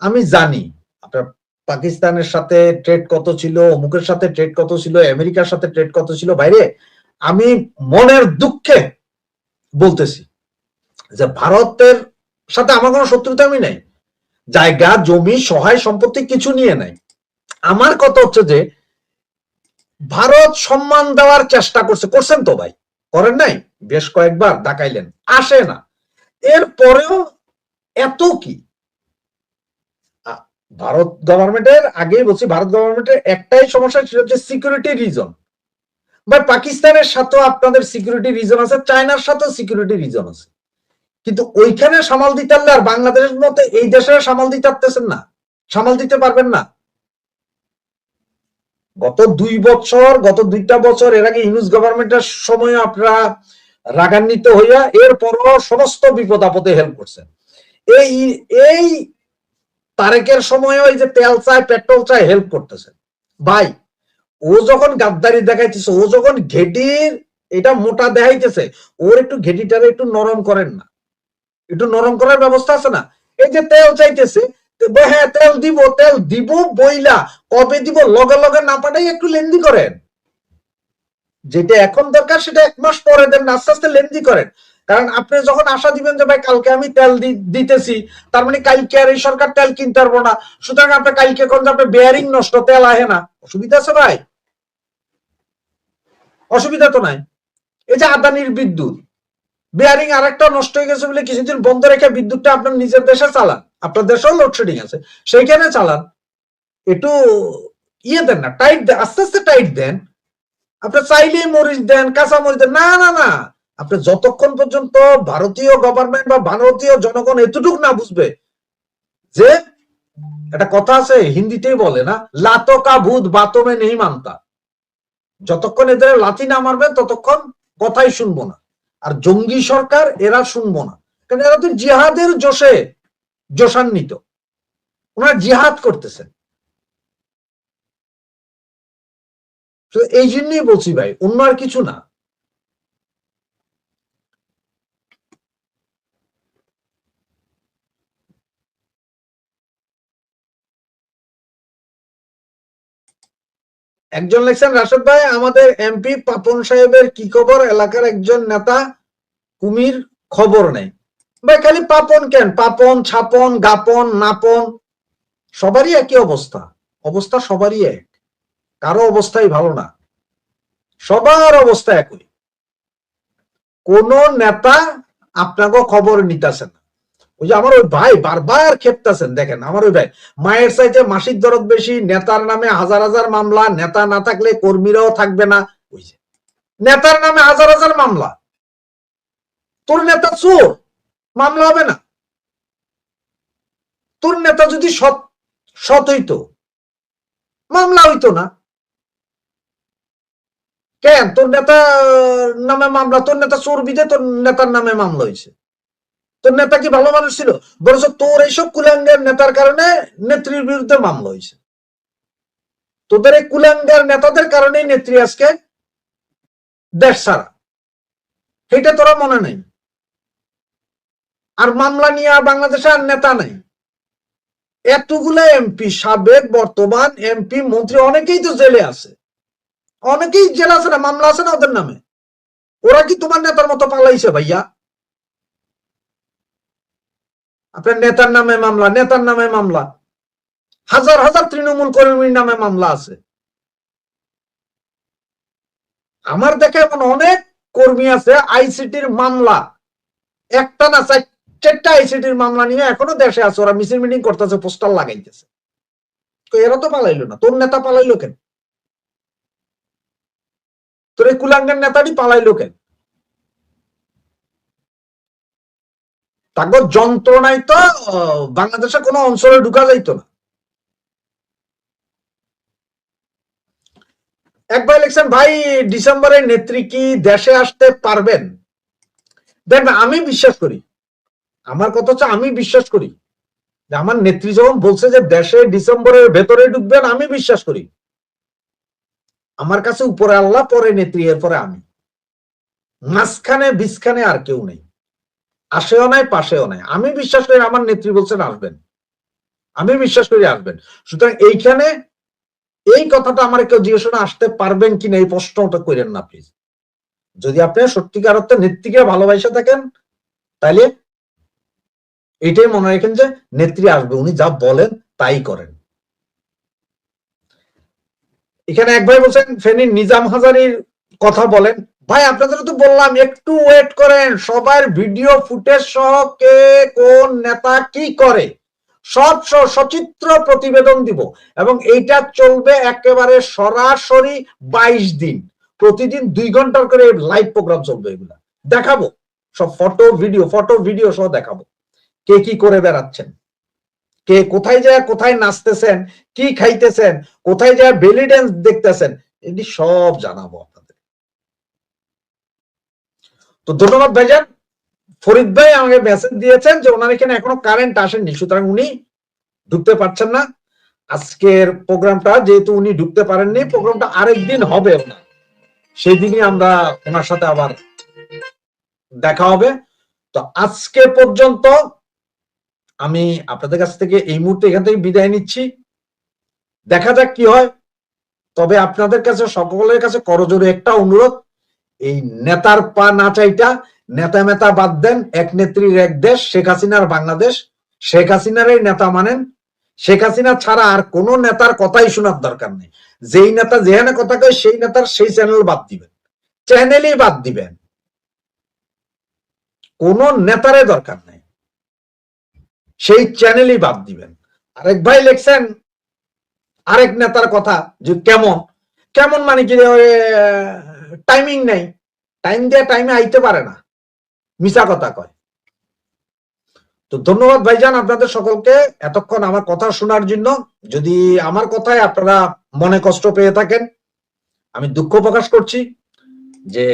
আমি জানি আপনার পাকিস্তানের সাথে ট্রেড কত ছিল, অমুকের সাথে ট্রেড কত ছিল, আমেরিকার সাথে ট্রেড কত ছিল। বাইরে আমি মনের দুঃখে বলতেছি যে ভারতের সাথে আমার কোনো শত্রুতা আমি নাই, জায়গা জমি সহায় সম্পত্তি কিছু নিয়ে নাই। আমার কথা হচ্ছে যে ভারত সম্মান দেওয়ার চেষ্টা করছেন তো ভাই, করেন নাই? বেশ কয়েকবার ডাকাইলেন, আসে না। এরপরেও এত কি ভারত গভর্নমেন্টের, আগেই বলছি ভারত গভর্নমেন্টের একটাই সমস্যা, সেটা হচ্ছে সিকিউরিটি রিজন। বা পাকিস্তানের সাথেও আপনাদের সিকিউরিটি রিজন আছে, চায়নার সাথেও সিকিউরিটি রিজন আছে, কিন্তু ওইখানে সামাল দিতে পারলে আর বাংলাদেশের মতো এই দেশে সামাল দিতে পারতেছেন না, সামাল দিতে পারবেন না। গত 2 বছর, গত 2টা বছর এর আগে ইউনুস গভর্নমেন্টের সময় আপনারা রাগান্বিত হইয়া এরপরও সমস্ত বিপদ আপদে হেল্প করছেন। এই এই তারেকের সময় ওই যে তেল চায় পেট্রোল চায় হেল্প করতেছেন ভাই। ও যখন গাদ্দারি দেখাইতেছে, ও যখন ঘেটির এটা মোটা দেখাইতেছে, ওর একটু ঘেটিটারে একটু নরম করেন না, একটু নরম করার ব্যবস্থা আছে না? এই যে তেল চাইতেছে, হ্যাঁ তেল দিব বইলা কবে দিব লগে লগে না পাঠাই একটু লেন্দি করেন। যেটা এখন দরকার সেটা 1 মাস পরে দেন, আস্তে আস্তে লেন্দি করেন। কারণ আপনি যখন আশা দিবেন যে ভাই কালকে আমি তেল দিতেছি, তার মানে কালকে আর এই সরকার তেল কিনতে পারবো না, সুতরাং আপনি কালকে কোন আপনার বেয়ারিং নষ্ট, তেল আহে না, অসুবিধা আছে ভাই? অসুবিধা তো নাই। এই যে আদানির বিদ্যুৎ বেয়ারিং আরেকটা নষ্ট হয়ে গেছে বলে কিছুদিন বন্ধ রেখে বিদ্যুৎটা আপনার নিজের দেশে চালান, আপনার দেশেও লোডশেডিং আছে সেইখানে চালান, একটু ইয়ে দেন না, টাইট দেন, আস্তে আস্তে টাইট দেন। আপনি চাইলেই মরিচ দেন, কাঁচা মরিচ দেন, না না না, আপনি যতক্ষণ পর্যন্ত ভারতীয় গভর্নমেন্ট বা ভারতীয় জনগণ এতটুকু না বুঝবে যে, একটা কথা আছে হিন্দিতেই বলে না, লাতো কা ভূত বাতো মে নেই মানতা, যতক্ষণ এদের লাথি না মারবেন ততক্ষণ কথাই শুনবো না। আর জঙ্গি সরকার এরা শুনবো না, কারণ এরা তো জিহাদের জোশে জোশান্বিত, ওনারা জিহাদ করতেছেন। তো এই জন্যই বলছি ভাই, অন্য আর কিছু না। একজন লেখছেন রাশেদ ভাই আমাদের এমপি পাপন সাহেবের কি খবর, এলাকার একজন নেতা কুমির খবর নেই। ভাই খালি পাপন কেন, পাপন ছাপন গাপন নাপন সবারই একই অবস্থা, অবস্থা সবারই এক, কারো অবস্থাই ভালো না, সবার অবস্থা একই। কোন নেতা আপনাকে খবর নিতেছেন না। ওই যে আমার ওই ভাই বারবার খেপতেছেন, দেখেন আমার ওই ভাই মায়ের চাইতে মাসিক দরদ বেশি, নেতার নামে হাজার হাজার মামলা, নেতা না থাকলে কর্মীরাও থাকবে না। ওই যে নেতার নামে হাজার হাজার মামলা, তোর নেতা চোর, মামলা হবে না। তোর নেতা যদি সৎ সৎ হইতো মামলা হইতো না। কেন তোর নেতা নামে মামলা? তোর নেতা চোর বিধে তোর নেতার নামে মামলা হয়েছে। তোর নেতা কি ভালো মানুষ ছিল? বরঞ্চ তোর এইসব কুলাঙ্গের নেতার কারণে নেত্রীর বিরুদ্ধে মামলা হয়েছে। তোদের এই কুলাঙ্গার নেতাদের কারণেই নেত্রী আজকে দেশ ছাড়া, সেটা তোরা মনে নেই। আর মামলা নিয়ে বাংলাদেশে আর নেতা নাই, এতগুলো এমপি, সাবেক বর্তমান এমপি মন্ত্রী অনেকেই তো জেলে আছে, অনেকেই জেলে আছে না, মামলা আছে না ওদের নামে। ওরা কি তোমার নেতার মতো পালাইছে ভাইয়া? আপনার নেতার নামে মামলা, নেতার নামে মামলা, হাজার হাজার তৃণমূল কর্মীর নামে মামলা আছে। আমার দেখে এমন অনেক কর্মী আছে আইসিটির মামলা, একটা না চারটা আইসিটির মামলা নিয়ে এখনো দেশে আছে, ওরা মিছিল মিটিং করতেছে, পোস্টার লাগাইতেছে। এরা তো পালাইলো না, তোর নেতা পালাইলো কেন? তোর এই কুলাঙ্গের নেতাটি পালাইলো কেন? তারপর যন্ত্রণায় তো বাংলাদেশে কোনো অঞ্চলে ঢুকা যাইতো না। একবার লিখছেন ভাই ডিসেম্বরে নেত্রী কি দেশে আসতে পারবেন? দেখবেন আমি বিশ্বাস করি, আমার কথা হচ্ছে আমি বিশ্বাস করি যে আমার নেত্রী যখন বলছে যে দেশে ডিসেম্বরের ভেতরে ঢুকবেন, আমি বিশ্বাস করি। আমার কাছে উপরে আল্লাহ, পরে নেত্রী, এরপরে আমি, মাঝখানে বিছখানে আর কেউ নেই, আসেও নাই পাশেও নাই। আমি বিশ্বাস করি আমার নেত্রী বলছেন আসবেন, আমি বিশ্বাস করি আসবেন। সুতরাং এইখানে এই কথাটা আমার কেউ জিজ্ঞেস আসতে পারবেন কিনা এই প্রশ্নটা করেন না প্লিজ। যদি আপনি সত্যিকার অর্থে নেত্রীকে ভালোবাসা থাকেন তাহলে এটাই মনে রাখেন যে নেত্রী আসবে, উনি যা বলেন তাই করেন। এখানে এক ভাই বলছেন ফেনীর নিজাম হাজারির কথা বলেন। ভাই আপনাদের তো বললাম একটু ওয়েট করেন, সবার ভিডিও ফুটেজ সহ কে কোন নেতা কি করে সব সচিত্র প্রতিবেদন দিব, এবং এইটা চলবে একেবারে সরাসরি 22 দিন, প্রতিদিন 2 ঘন্টার করে লাইভ প্রোগ্রাম চলবে। এগুলা দেখাবো, সব ফটো ভিডিও সহ দেখাবো, কে কি করে বেড়াচ্ছেন, কে কোথায় যায় কোথায় নাচতেছেন, কি খাইতেছেন, কোথায় যায় বেলি ড্যান্স দেখতেছেন, এটি সব জানাবো আপনাদের। তো ধন্যবাদ ভাইজান। ফরিদ ভাই আমাকে মেসেজ দিয়েছেন যে ওনার এখানে এখনো কারেন্ট আসেনি, সুতরাং উনি ঢুকতে পারছেন না। আজকের প্রোগ্রামটা যেহেতু উনি ঢুকতে পারেননি, প্রোগ্রামটা আরেকদিন হবে ওনার, সেই দিনই আমরা ওনার সাথে আবার দেখা হবে। তো আজকে পর্যন্ত আমি আপনাদের কাছ থেকে এই মুহূর্তে এখান থেকে বিদায় নিচ্ছি, দেখা যাক কি হয়। তবে আপনাদের কাছে সকলের কাছে করজোরে একটা অনুরোধ, এই নেতার পা নাচাইটা, নেতা মেতা বাদ দেন, এক নেত্রীর এক দেশ, শেখ হাসিনার বাংলাদেশ, শেখ হাসিনারই নেতা মানেন, শেখ হাসিনা ছাড়া আর কোন নেতার কথাই শোনার দরকার নেই। যেই নেতা যেখানে কথা কয় সেই নেতার সেই চ্যানেল বাদ দিবেন, চ্যানেলই বাদ দিবেন, কোন নেতারে দরকার নেই, সেই চ্যানেলই বাদ দিবেন। আরেক ভাই লিখছেন আরেক নেতার কথা যে কেমন কেমন, মানে কি টাইমিং নাই, টাইম দিয়ে টাইমে আইতে পারে না, মিছা কথা কয়। তো ধন্যবাদ ভাইজান আপনাদের সকলকে এতক্ষণ আমার কথা শোনার জন্য। যদি আমার কথায় আপনারা মনে কষ্ট পেয়ে থাকেন, আমি দুঃখ প্রকাশ করছি, যে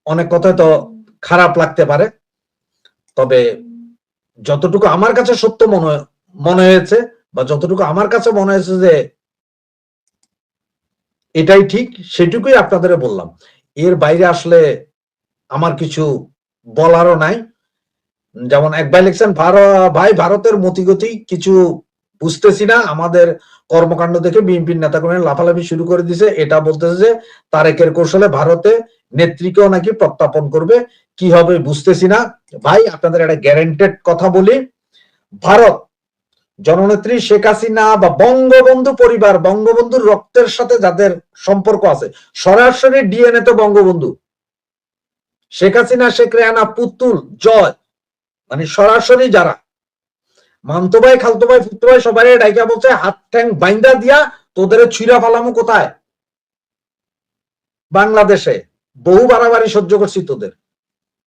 অনেক কথা তো খারাপ লাগতে পারে, তবে যতটুকু আমার কাছে সত্য মনে হয়েছে, বা যতটুকু আমার কাছে মনে হয়েছে যে এটাই ঠিক, সেটুকুই আপনাদের বললাম। এর বাইরে আসলে আমার কিছু বলারও নাই। যেমন এক ভাই লিখছেন ভাই ভারতের মতিগতি কিছু বুঝতেছি না, আমাদের কর্মকাণ্ড দেখে বিএনপির নেতাকর্মীরা লাফালাফি শুরু করে দিছে, এটা বলতেছে যে তারেকের কৌশলে ভারতে নেত্রীকেও নাকি প্রত্যাপন করবে, কি হবে বুঝতেছি না। ভাই আপনাদের একটা গ্যারান্টেড কথা বলি, ভারত জননেত্রী শেখ হাসিনা বা বঙ্গবন্ধু পরিবার, বঙ্গবন্ধুর রক্তের সাথে যাদের সম্পর্ক আছে, সরাসরি ডিএনএ তো বঙ্গবন্ধু, শেখ হাসিনা, শেখ রেহানা, পুতুল, জয়, মানে সরাসরি যারা মামতো ভাই, খালতো ভাই, ফুতো ভাই, সবাই ডাইকা বলছে হাত ঠ্যাং বাইন্দা দিয়া তোদের ছুঁড়া ফালামো কোথায়? বাংলাদেশে। বহু বাড়াবাড়ি সহ্য করছি তোদের,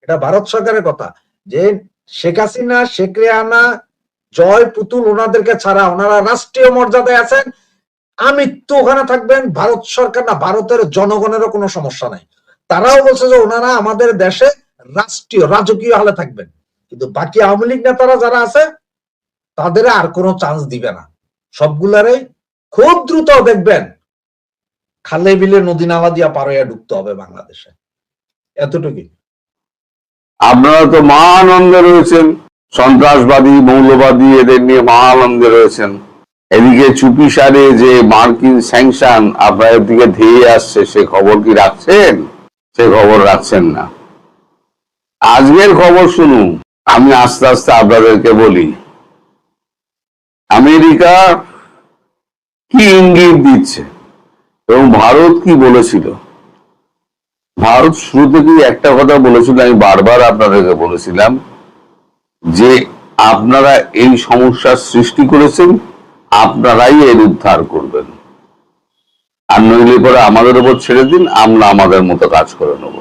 এটা ভারত সরকারের কথা। যে শেখ হাসিনা, শেখ রেহানা, জয়, পুতুল, ওনাদেরকে ছাড়া ওনারা রাষ্ট্রীয় মর্যাদায় আছেন, আমৃত্যু ওখানে থাকবেন, ভারত সরকার না ভারতের জনগণেরও কোনো সমস্যা নাই। তারাও বলছে যে ওনারা আমাদের দেশে রাষ্ট্রীয় রাজকীয় হালে থাকবেন, কিন্তু বাকি আওয়ামী লীগ নেতারা যারা আছে তাদের আর কোনো চান্স দিবে না, সবগুলারে খুব দ্রুত দেখবেন খালে বিলে নদী নালা দিয়া পার হইয়া ঢুকতে হবে বাংলাদেশে, এতটুকুই। আপনারা তো মহা আনন্দে রয়েছেন। সন্ত্রাসবাদী, মৌলবাদী এদের নিয়ে মহা আনন্দে রয়েছেন। এদিকে চুপিসারে যে মার্কিন স্যাংশন আপনাদের দিকে ধেয়ে আসছে, সে খবর কি রাখছেন? সে খবর রাখছেন না। আজকের খবর শুনুন, আমি আস্তে আস্তে আপনাদেরকে বলি। আমেরিকা কি ইঙ্গিত দিচ্ছে এবং ভারত কি বলেছিল। ভারত শুরু থেকেই একটা কথা বলেছিল, আমি বারবার আপনাদেরকে বলেছিলাম যে আপনারা এই সমস্যার সৃষ্টি করেছেন, আপনারাই এর উদ্ধার করবেন, আর নইলে পরে আমাদের উপর ছেড়ে দিন, আমরা আমাদের মতো কাজ করে নেব।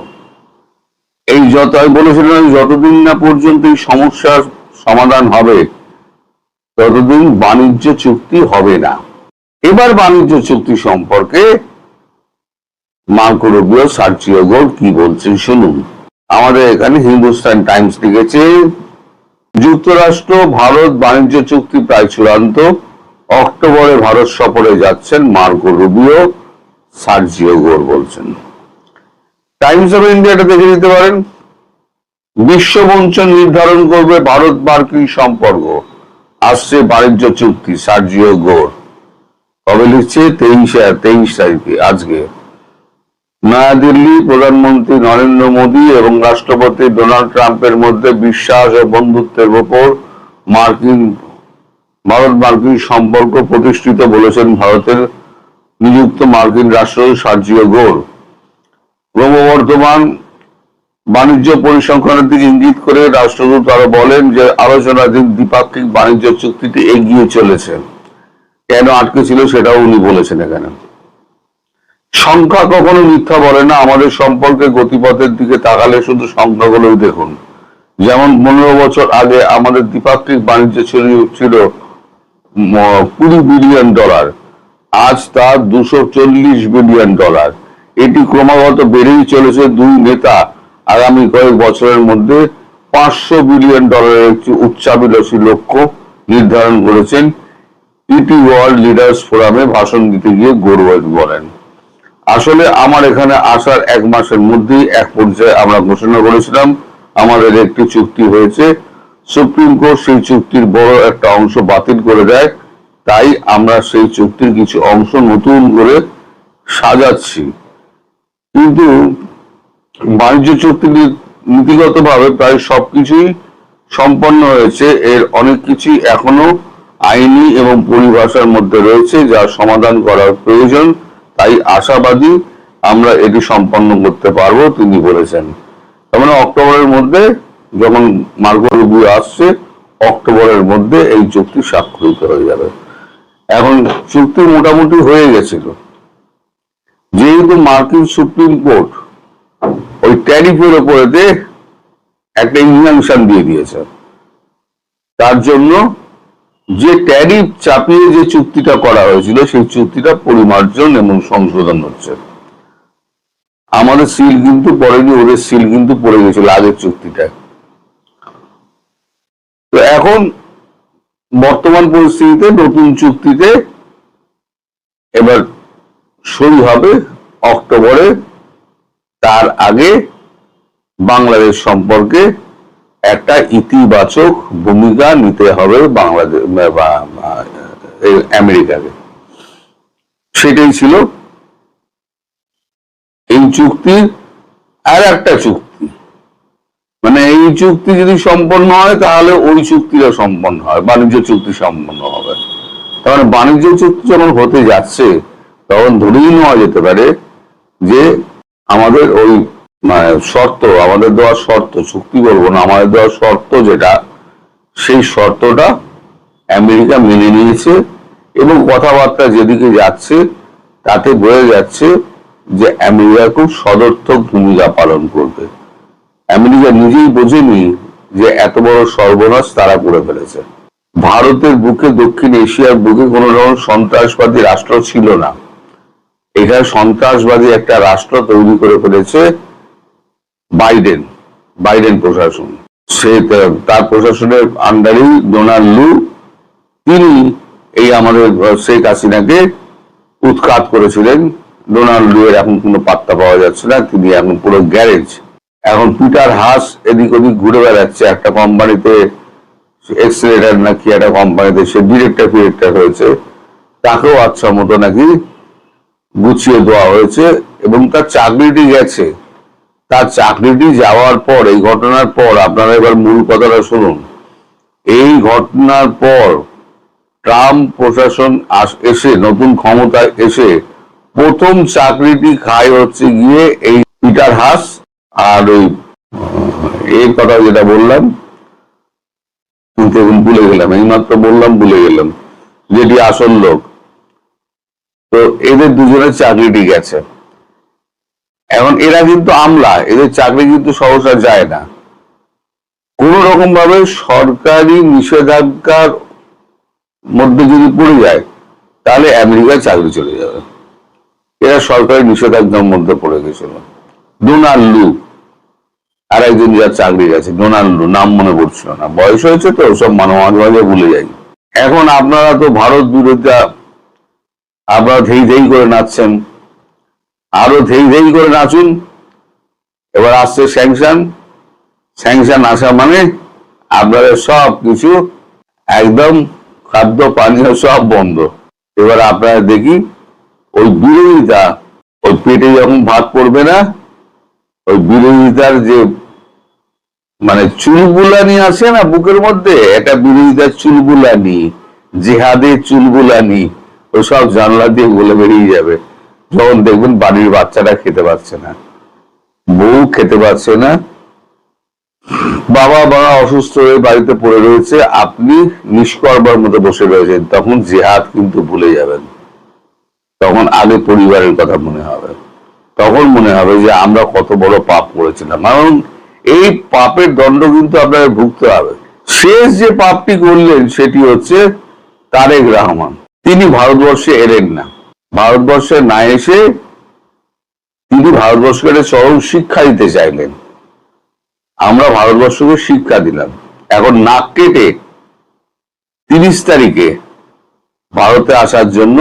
এই আমি বলেছিলাম, যতদিন না পর্যন্ত এই সমস্যার সমাধান হবে ততদিন বাণিজ্য চুক্তি হবে না। এবার বাণিজ্য চুক্তি সম্পর্কে মার্কো রুবিও, সার্জিও গোর কি বলছেন শুনুন। আমাদের এখানে হিন্দুস্তান টাইমস লিখেছে, যুক্তরাষ্ট্র ভারত বাণিজ্য চুক্তি প্রায় চূড়ান্ত, অক্টোবরে ভারত সফরে যাচ্ছেন মার্কো রুবিও, সার্জিও গোর বলছেন। টাইমস অফ ইন্ডিয়াটা দেখে নিতে পারেন। বিশ্বমঞ্চ নির্ধারণ করবে ভারত মার্কিন সম্পর্ক, আসছে বাণিজ্য চুক্তি, সার্জিও গোর। কবে লিখছে? 23 তারিখে, আজকে। নয়াদিল্লি, প্রধানমন্ত্রী নরেন্দ্র মোদী এবং রাষ্ট্রপতি ডোনাল্ড ট্রাম্পের মধ্যে বিশ্বাস ও বন্ধুত্বের উপর ভারত মার্কিন সম্পর্ক প্রতিষ্ঠিত, বলেছেন ভারতের নিযুক্ত মার্কিন রাষ্ট্রদূত সার্জিও গোর। ক্রমবর্ধমান বাণিজ্য পরিসংখ্যানের দিকে ইঙ্গিত করে রাষ্ট্রদূত আরো বলেন যে আলোচনাধীন দ্বিপাক্ষিক বাণিজ্য চুক্তিটি এগিয়ে চলেছে। কেন আটকে ছিল সেটাও উনি বলেছেন এখানে। সংখ্যা কখনো মিথ্যা বলে না, আমাদের সম্পর্কে গতিপথের দিকে তাকালে শুধু সংখ্যাগুলোই দেখুন। যেমন 15 বছর আগে আমাদের দ্বিপাক্ষিক বাণিজ্য ছিল $20 বিলিয়ন, আজ তা $240 বিলিয়ন। এটি ক্রমাগত বেড়েই চলেছে। দুই নেতা আগামী কয়েক বছরের মধ্যে $500 বিলিয়ন একটি উচ্চাভিলাষী লক্ষ্য নির্ধারণ করেছেন। ইটি ওয়ার্ল্ড লিডার্স ফোরামে ভাষণ দিতে গিয়ে গোর বলেন, আসলে আমার এখানে আসার 1 মাসের মধ্যেই এক পর্যায়ে আমরা ঘোষণা করেছিলাম আমাদের একটি চুক্তি হয়েছে। সুপ্রিম কোর্ট সেই চুক্তির বড় একটা অংশ বাতিল করে দেয়, তাই আমরা সেই চুক্তির কিছু অংশ নতুন করে সাজাচ্ছি। কিন্তু বাণিজ্য চুক্তি নীতিগতভাবে প্রায় সবকিছুই সম্পন্ন হয়েছে, এর অনেক কিছুই এখনো আইনি এবং পরিভাষার মধ্যে রয়েছে যা সমাধান করার প্রয়োজন, তাই আশাবাদী আমরা এটি সম্পন্ন করতে পারবো, তিনি বলেছেন। তার মানে অক্টোবরের মধ্যে, যখন মার্কো রুবিও আসছে, অক্টোবরের মধ্যে এই চুক্তি স্বাক্ষরিত হয়ে যাবে। এখন চুক্তি মোটামুটি হয়ে গেছিল, যেহেতু মার্কিন সুপ্রিম কোর্ট ওই ট্যারিফের উপরে একটা ইনজাংশন দিয়ে দিয়েছে, তার জন্য যে ট্যারিফ চাপিয়ে যে চুক্তিটা করা হয়েছিল সেই চুক্তিটা পরিমার্জন এবং সংশোধন হচ্ছে। আমাদের সিল কিন্তু পড়েনি, ওদের সিল কিন্তু পড়ে গেছিল আগের চুক্তিটা। তো এখন বর্তমান পরিস্থিতিতে নতুন চুক্তিতে এবার সই হবে অক্টোবরে। তার আগে বাংলাদেশ সম্পর্কে একটা ইতিবাচক ভূমিকা নিতে হবে বাংলাদেশ বা আমেরিকাকে। সেটাই ছিল এই চুক্তির আর একটা চুক্তি। মানে এই চুক্তি যদি সম্পন্ন হয় তাহলে ওই চুক্তিটা সম্পন্ন হয়, বাণিজ্য চুক্তি সম্পন্ন হবে। তার বাণিজ্য চুক্তি যখন হতে যাচ্ছে তখন ধরেই নেওয়া যেতে পারে যে আমাদের ওই শর্ত, আমাদের দেওয়া শর্ত, চুক্তি বলবো না, আমাদের দেওয়া শর্ত যেটা, সেই শর্তটা আমেরিকা মেনে নিয়েছে এবং কথাবার্তা যেদিকে যাচ্ছে তাতে বোঝা যাচ্ছে যে আমেরিকা খুব সদর্থক ভূমিকা পালন করবে। আমেরিকা নিজেই বোঝেনি যে এত বড় সর্বনাশ তারা করে ফেলেছে। ভারতের বুকে, দক্ষিণ এশিয়ার বুকে কোন রকম সন্ত্রাসবাদী রাষ্ট্র ছিল না। এখানে সন্ত্রাসবাদী একটা রাষ্ট্র তৈরি করে ফেলেছে বাইডেন প্রশাসন। সে তার প্রশাসনের আন্ডারেই ডোনাল্ড লু, তিনি এই আমাদের শেখ হাসিনাকে উৎখাত করেছিলেন। ডোনাল্ড লু এর এখন কোনো পাত্তা পাওয়া যাচ্ছে না, তিনি এখন পুরো গ্যারেজ। এখন পিটার হাস এদিক ওদিক ঘুরে বেড়াচ্ছে, একটা কোম্পানিতে এক্সেলেটার নাকি একটা কোম্পানিতে সে ডিরেক্টর হয়েছে, তাকেও আচ্ছা মতো নাকি গুছিয়ে দেওয়া হয়েছে এবং তার চাকরিটি গেছে। তার চাকরিটি যাওয়ার পর, এই ঘটনার পর, আপনারা এবার মূল কথাটা শুনুন, এই ঘটনার পর ট্রাম্প প্রশাসন এসে, নতুন ক্ষমতায় এসে প্রথম চাকরিটি খায় হচ্ছে গিয়ে এই পিটার হাস আর ওই এর কথা যেটা বললাম, ভুলে গেলাম, এইমাত্র বললাম ভুলে গেলাম, যেটি আসল লোক। তো এদের দুজনের চাকরিটি গেছে। এখন এরা কিন্তু আমলা, এদের চাকরি কিন্তু সহসা যায় না। কোন রকম ভাবে সরকারি নিষেধাজ্ঞার মধ্যে যদি পড়ে যায় তাহলে আমেরিকায় চাকরি চলে যাবে। এরা সরকারি নিষেধাজ্ঞার মধ্যে পড়ে গেছিল। ডোনাল্ড লু আর একজন যার চাকরি গেছে, ডোনাল্ড লু, নাম মনে পড়ছিল না, বয়স হয়েছে তো সব মাঝে মাঝে ভুলে যাই। এখন আপনারা তো ভারত বিরোধিতা, আপনারা ধেই ধেই করে নাচছেন, আরো ধেই ধেই করে নাচুন। এবার আসছে স্যাংশন আসা মানে আপনাদের সব কিছু একদম খাদ্য পানীয় সব বন্ধ। এবার আপনারা দেখি ওই বিরোধিতা, ওই পেটে যখন ভাত পড়বে না, ওই বিরোধিতার যে মানে চুলবুলানি আছে না বুকের মধ্যে, এটা বিরোধিতার চুলবুলানি, জেহাদের চুলবুলানি, ওই সব জানলা দিয়ে বলে বেরিয়ে যাবে যখন দেখবেন বাড়ির বাচ্চাটা খেতে পারছে না, বউ খেতে পারছে না, বাবা অসুস্থ হয়ে বাড়িতে পড়ে রয়েছে, আপনি নিষ্কর্মার মতো বসে রয়েছেন, তখন জেহাদ কিন্তু ভুলে যাবেন। তখন আগে পরিবারের কথা মনে হবে, তখন মনে হবে যে আমরা কত বড় পাপ করেছিলাম। কারণ এই পাপের দণ্ড কিন্তু আপনাদের ভুগতে হবে। শেষ যে পাপটি করলেন সেটি হচ্ছে তারেক রহমান। তিনি ভারতবর্ষে এলেন না, ভারতবর্ষে না এসে তিনি ভারতবর্ষকে চরম শিক্ষা দিতে চাইলেন। আমরা ভারতবর্ষকে শিক্ষা দিলাম। এখন নাক কেটে 30 তারিখে ভারতে আসার জন্য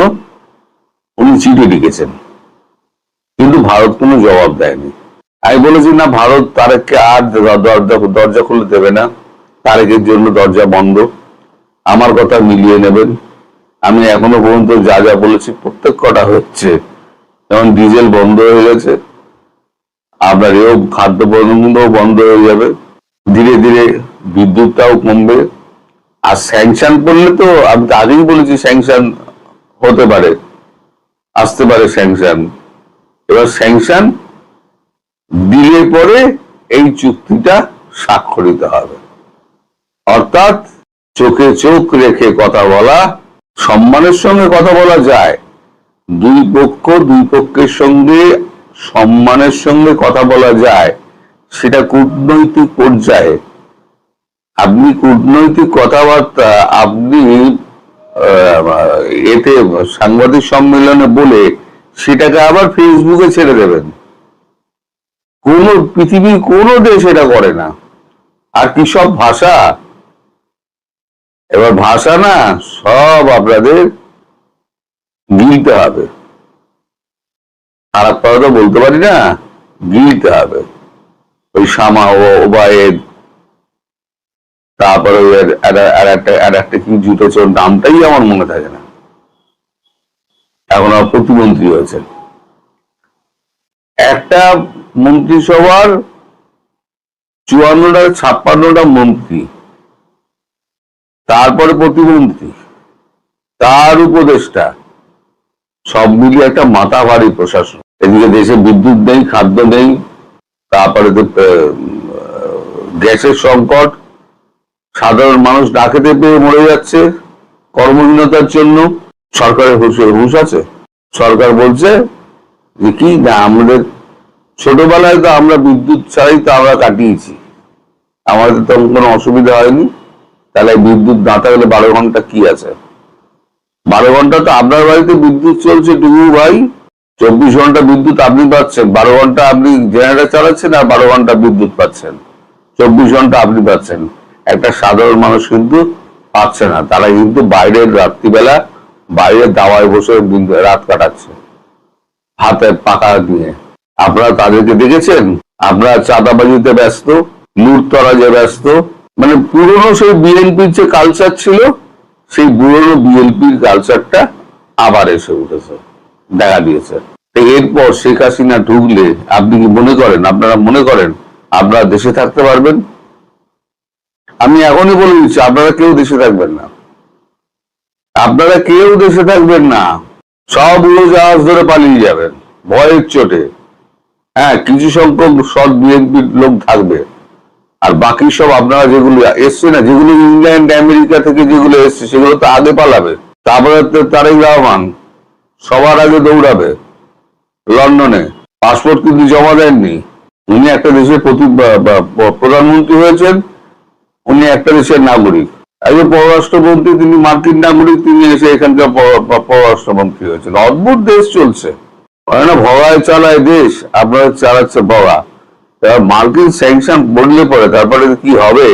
উনি চিঠি লিখেছেন, কিন্তু ভারত কোনো জবাব দেয়নি। আমি বলেছি না, ভারত তারেককে আর দরজা খুলে দেবে না, তারেকের জন্য দরজা বন্ধ। আমার কথা মিলিয়ে নেবেন, আমি এখনো পর্যন্ত যা যা বলেছি প্রত্যেক কটা হচ্ছে। যেমন ডিজেল বন্ধ হয়ে গেছে, আপনার এও খাদ্য পণ্য বন্ধ হয়ে যাবে, ধীরে ধীরে বিদ্যুৎটাও কমবে। আর স্যাংশন করলে তো আমি তো আগেই বলেছি স্যাংশন হতে পারে, আসতে পারে স্যাংশন। এবার স্যাংশন দিলে পরে এই চুক্তিটা স্বাক্ষরিত হবে। অর্থাৎ চোখে চোখ রেখে কথা বলা, সম্মানের সঙ্গে কথা বলা যায়, দুই পক্ষের সঙ্গে সম্মানের সঙ্গে কথা বলা যায়, সেটা কূটনৈতিক পর্যায়ে। আপনি কূটনৈতিক কথাবার্তা আপনি এতে সাংবাদিক সম্মেলনে বলে সেটাকে আবার ফেসবুকে ছেড়ে দেবেন, পৃথিবীর কোন দেশ এটা করে না। আর কি সব ভাষা, এবার ভাষা না সব আপনাদের গিলতে হবে। খারাপ কথা তো বলতে পারি না, গিলতে হবে। ওই শামা ওবায়েদ, তারপরে একটা কি জুটেছে, ওর নামটাই আমার মনে থাকে না, এখন আর প্রতিমন্ত্রী হয়েছে। একটা মন্ত্রিসভার 54টা মন্ত্রী, তারপরে প্রতিমন্ত্রী, তার উপদেষ্টা, সব মিলিয়ে একটা মাথা ভারী প্রশাসন। এদিকে দেশে বিদ্যুৎ নেই, খাদ্য নেই, তারপরে গ্যাসের সংকট, সাধারণ মানুষ না খেতে পেয়ে মরে যাচ্ছে কর্মহীনতার জন্য। সরকারের হুঁশ আছে? সরকার বলছে যে কি না, আমাদের ছোটবেলায় তো আমরা বিদ্যুৎ ছাড়াই তো আমরা কাটিয়েছি, আমাদের তো কোনো অসুবিধা হয়নি। তাহলে বিদ্যুৎ না থাকলে 12 ঘন্টা কি আছে? 12 ঘন্টা তো আপনার বাড়িতে বিদ্যুৎ চলছে ডুবু ভাই, 24 ঘন্টা বিদ্যুৎ আপনি পাচ্ছেন, 12 ঘন্টা আপনি জেনারেটর চালাচ্ছেন আর 12 ঘন্টা বিদ্যুৎ পাচ্ছেন, 24 ঘন্টা আপনি পাচ্ছেন। একটা সাধারণ মানুষ কিন্তু পাচ্ছে না, তারা কিন্তু বাইরের রাত্রিবেলা বাইরের দাওয়ায় বসে রাত কাটাচ্ছে হাতে পাকা নিয়ে। আপনারা তাদেরকে দেখেছেন? আপনারা চাঁদাবাজিতে ব্যস্ত, লুটতরাজে ব্যস্ত, মানে পুরনো সেই বিএনপির যে কালচার ছিল, সেই পুরনো বিএনপির কালচারটা আবার এসে উঠেছে, দেখা দিয়েছে। তো এরপর শেখ হাসিনা ঢুকলে আপনি কি মনে করেন, আপনারা মনে করেন আপনারা দেশে থাকতে পারবেন? আমি এখনই বলে দিচ্ছি, আপনারা কেউ দেশে থাকবেন না, আপনারা কেউ দেশে থাকবেন না। সব উড়োজাহাজ ধরে পালিয়ে যাবেন ভয়ের চোটে। হ্যাঁ, কিছু সংখ্যক সৎ বিএনপির লোক থাকবে, আর বাকি সব আপনারা যেগুলো এসছে না, যেগুলো ইংল্যান্ড আমেরিকা থেকে যেগুলো এসছে, সেগুলো তো আগে পালাবে। তারপরে তারেক রহমান সবার আগে দৌড়াবে লন্ডনে। পাসপোর্ট কিন্তু জমা দেননি, উনি একটা দেশের প্রধানমন্ত্রী হয়েছেন, উনি একটা দেশের নাগরিক। একজন পররাষ্ট্রমন্ত্রী, তিনি মার্কিন নাগরিক, তিনি এসে এখানকার পররাষ্ট্রমন্ত্রী হয়েছেন। অদ্ভুত দেশ চলছে, না ভগায় চালায় দেশ, আপনারা চালাচ্ছে ভগা। মার্কিন স্যাংশন বললে পরে তারপরে কি হবে,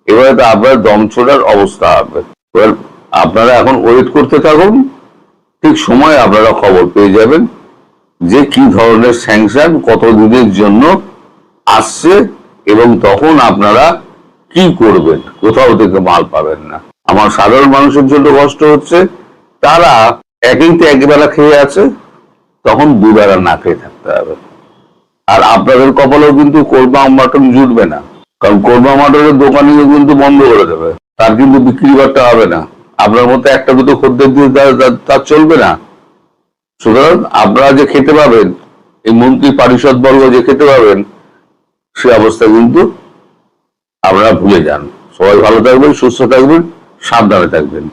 এবারে তো আপনার দম ছোড়ার অবস্থা হবে। আপনারা এখন ওয়েট করতে থাকুন, ঠিক সময় আপনারা খবর পেয়ে যাবেন যে কি ধরনের স্যাংশন কত দিনের জন্য আসছে, এবং তখন আপনারা কি করবেন, কোথাও থেকে মাল পাবেন না। আমার সাধারণ মানুষের জন্য কষ্ট হচ্ছে, তারা একেই তো একবেলা খেয়ে আছে, তখন দুবেলা না খেয়ে থাকতে হবে। আর আপনাদের কপালেও কিন্তু কোরমা মাটন জুটবে না, কারণ কোরমা মাটনের দোকানিও কিন্তু বন্ধ করে দেবে, তার কিন্তু বিক্রি করতে হবে না। আপনার মতো একটা দুটো খদ্দের দিয়ে তার চলবে না। সুতরাং আপনারা যে খেতে পাবেন, এই মন্ত্রী পরিষদ বর্গ যে খেতে পাবেন, সে অবস্থা কিন্তু আপনারা ভুলে যান। সবাই ভালো থাকবেন, সুস্থ থাকবেন, সাবধানে থাকবেন।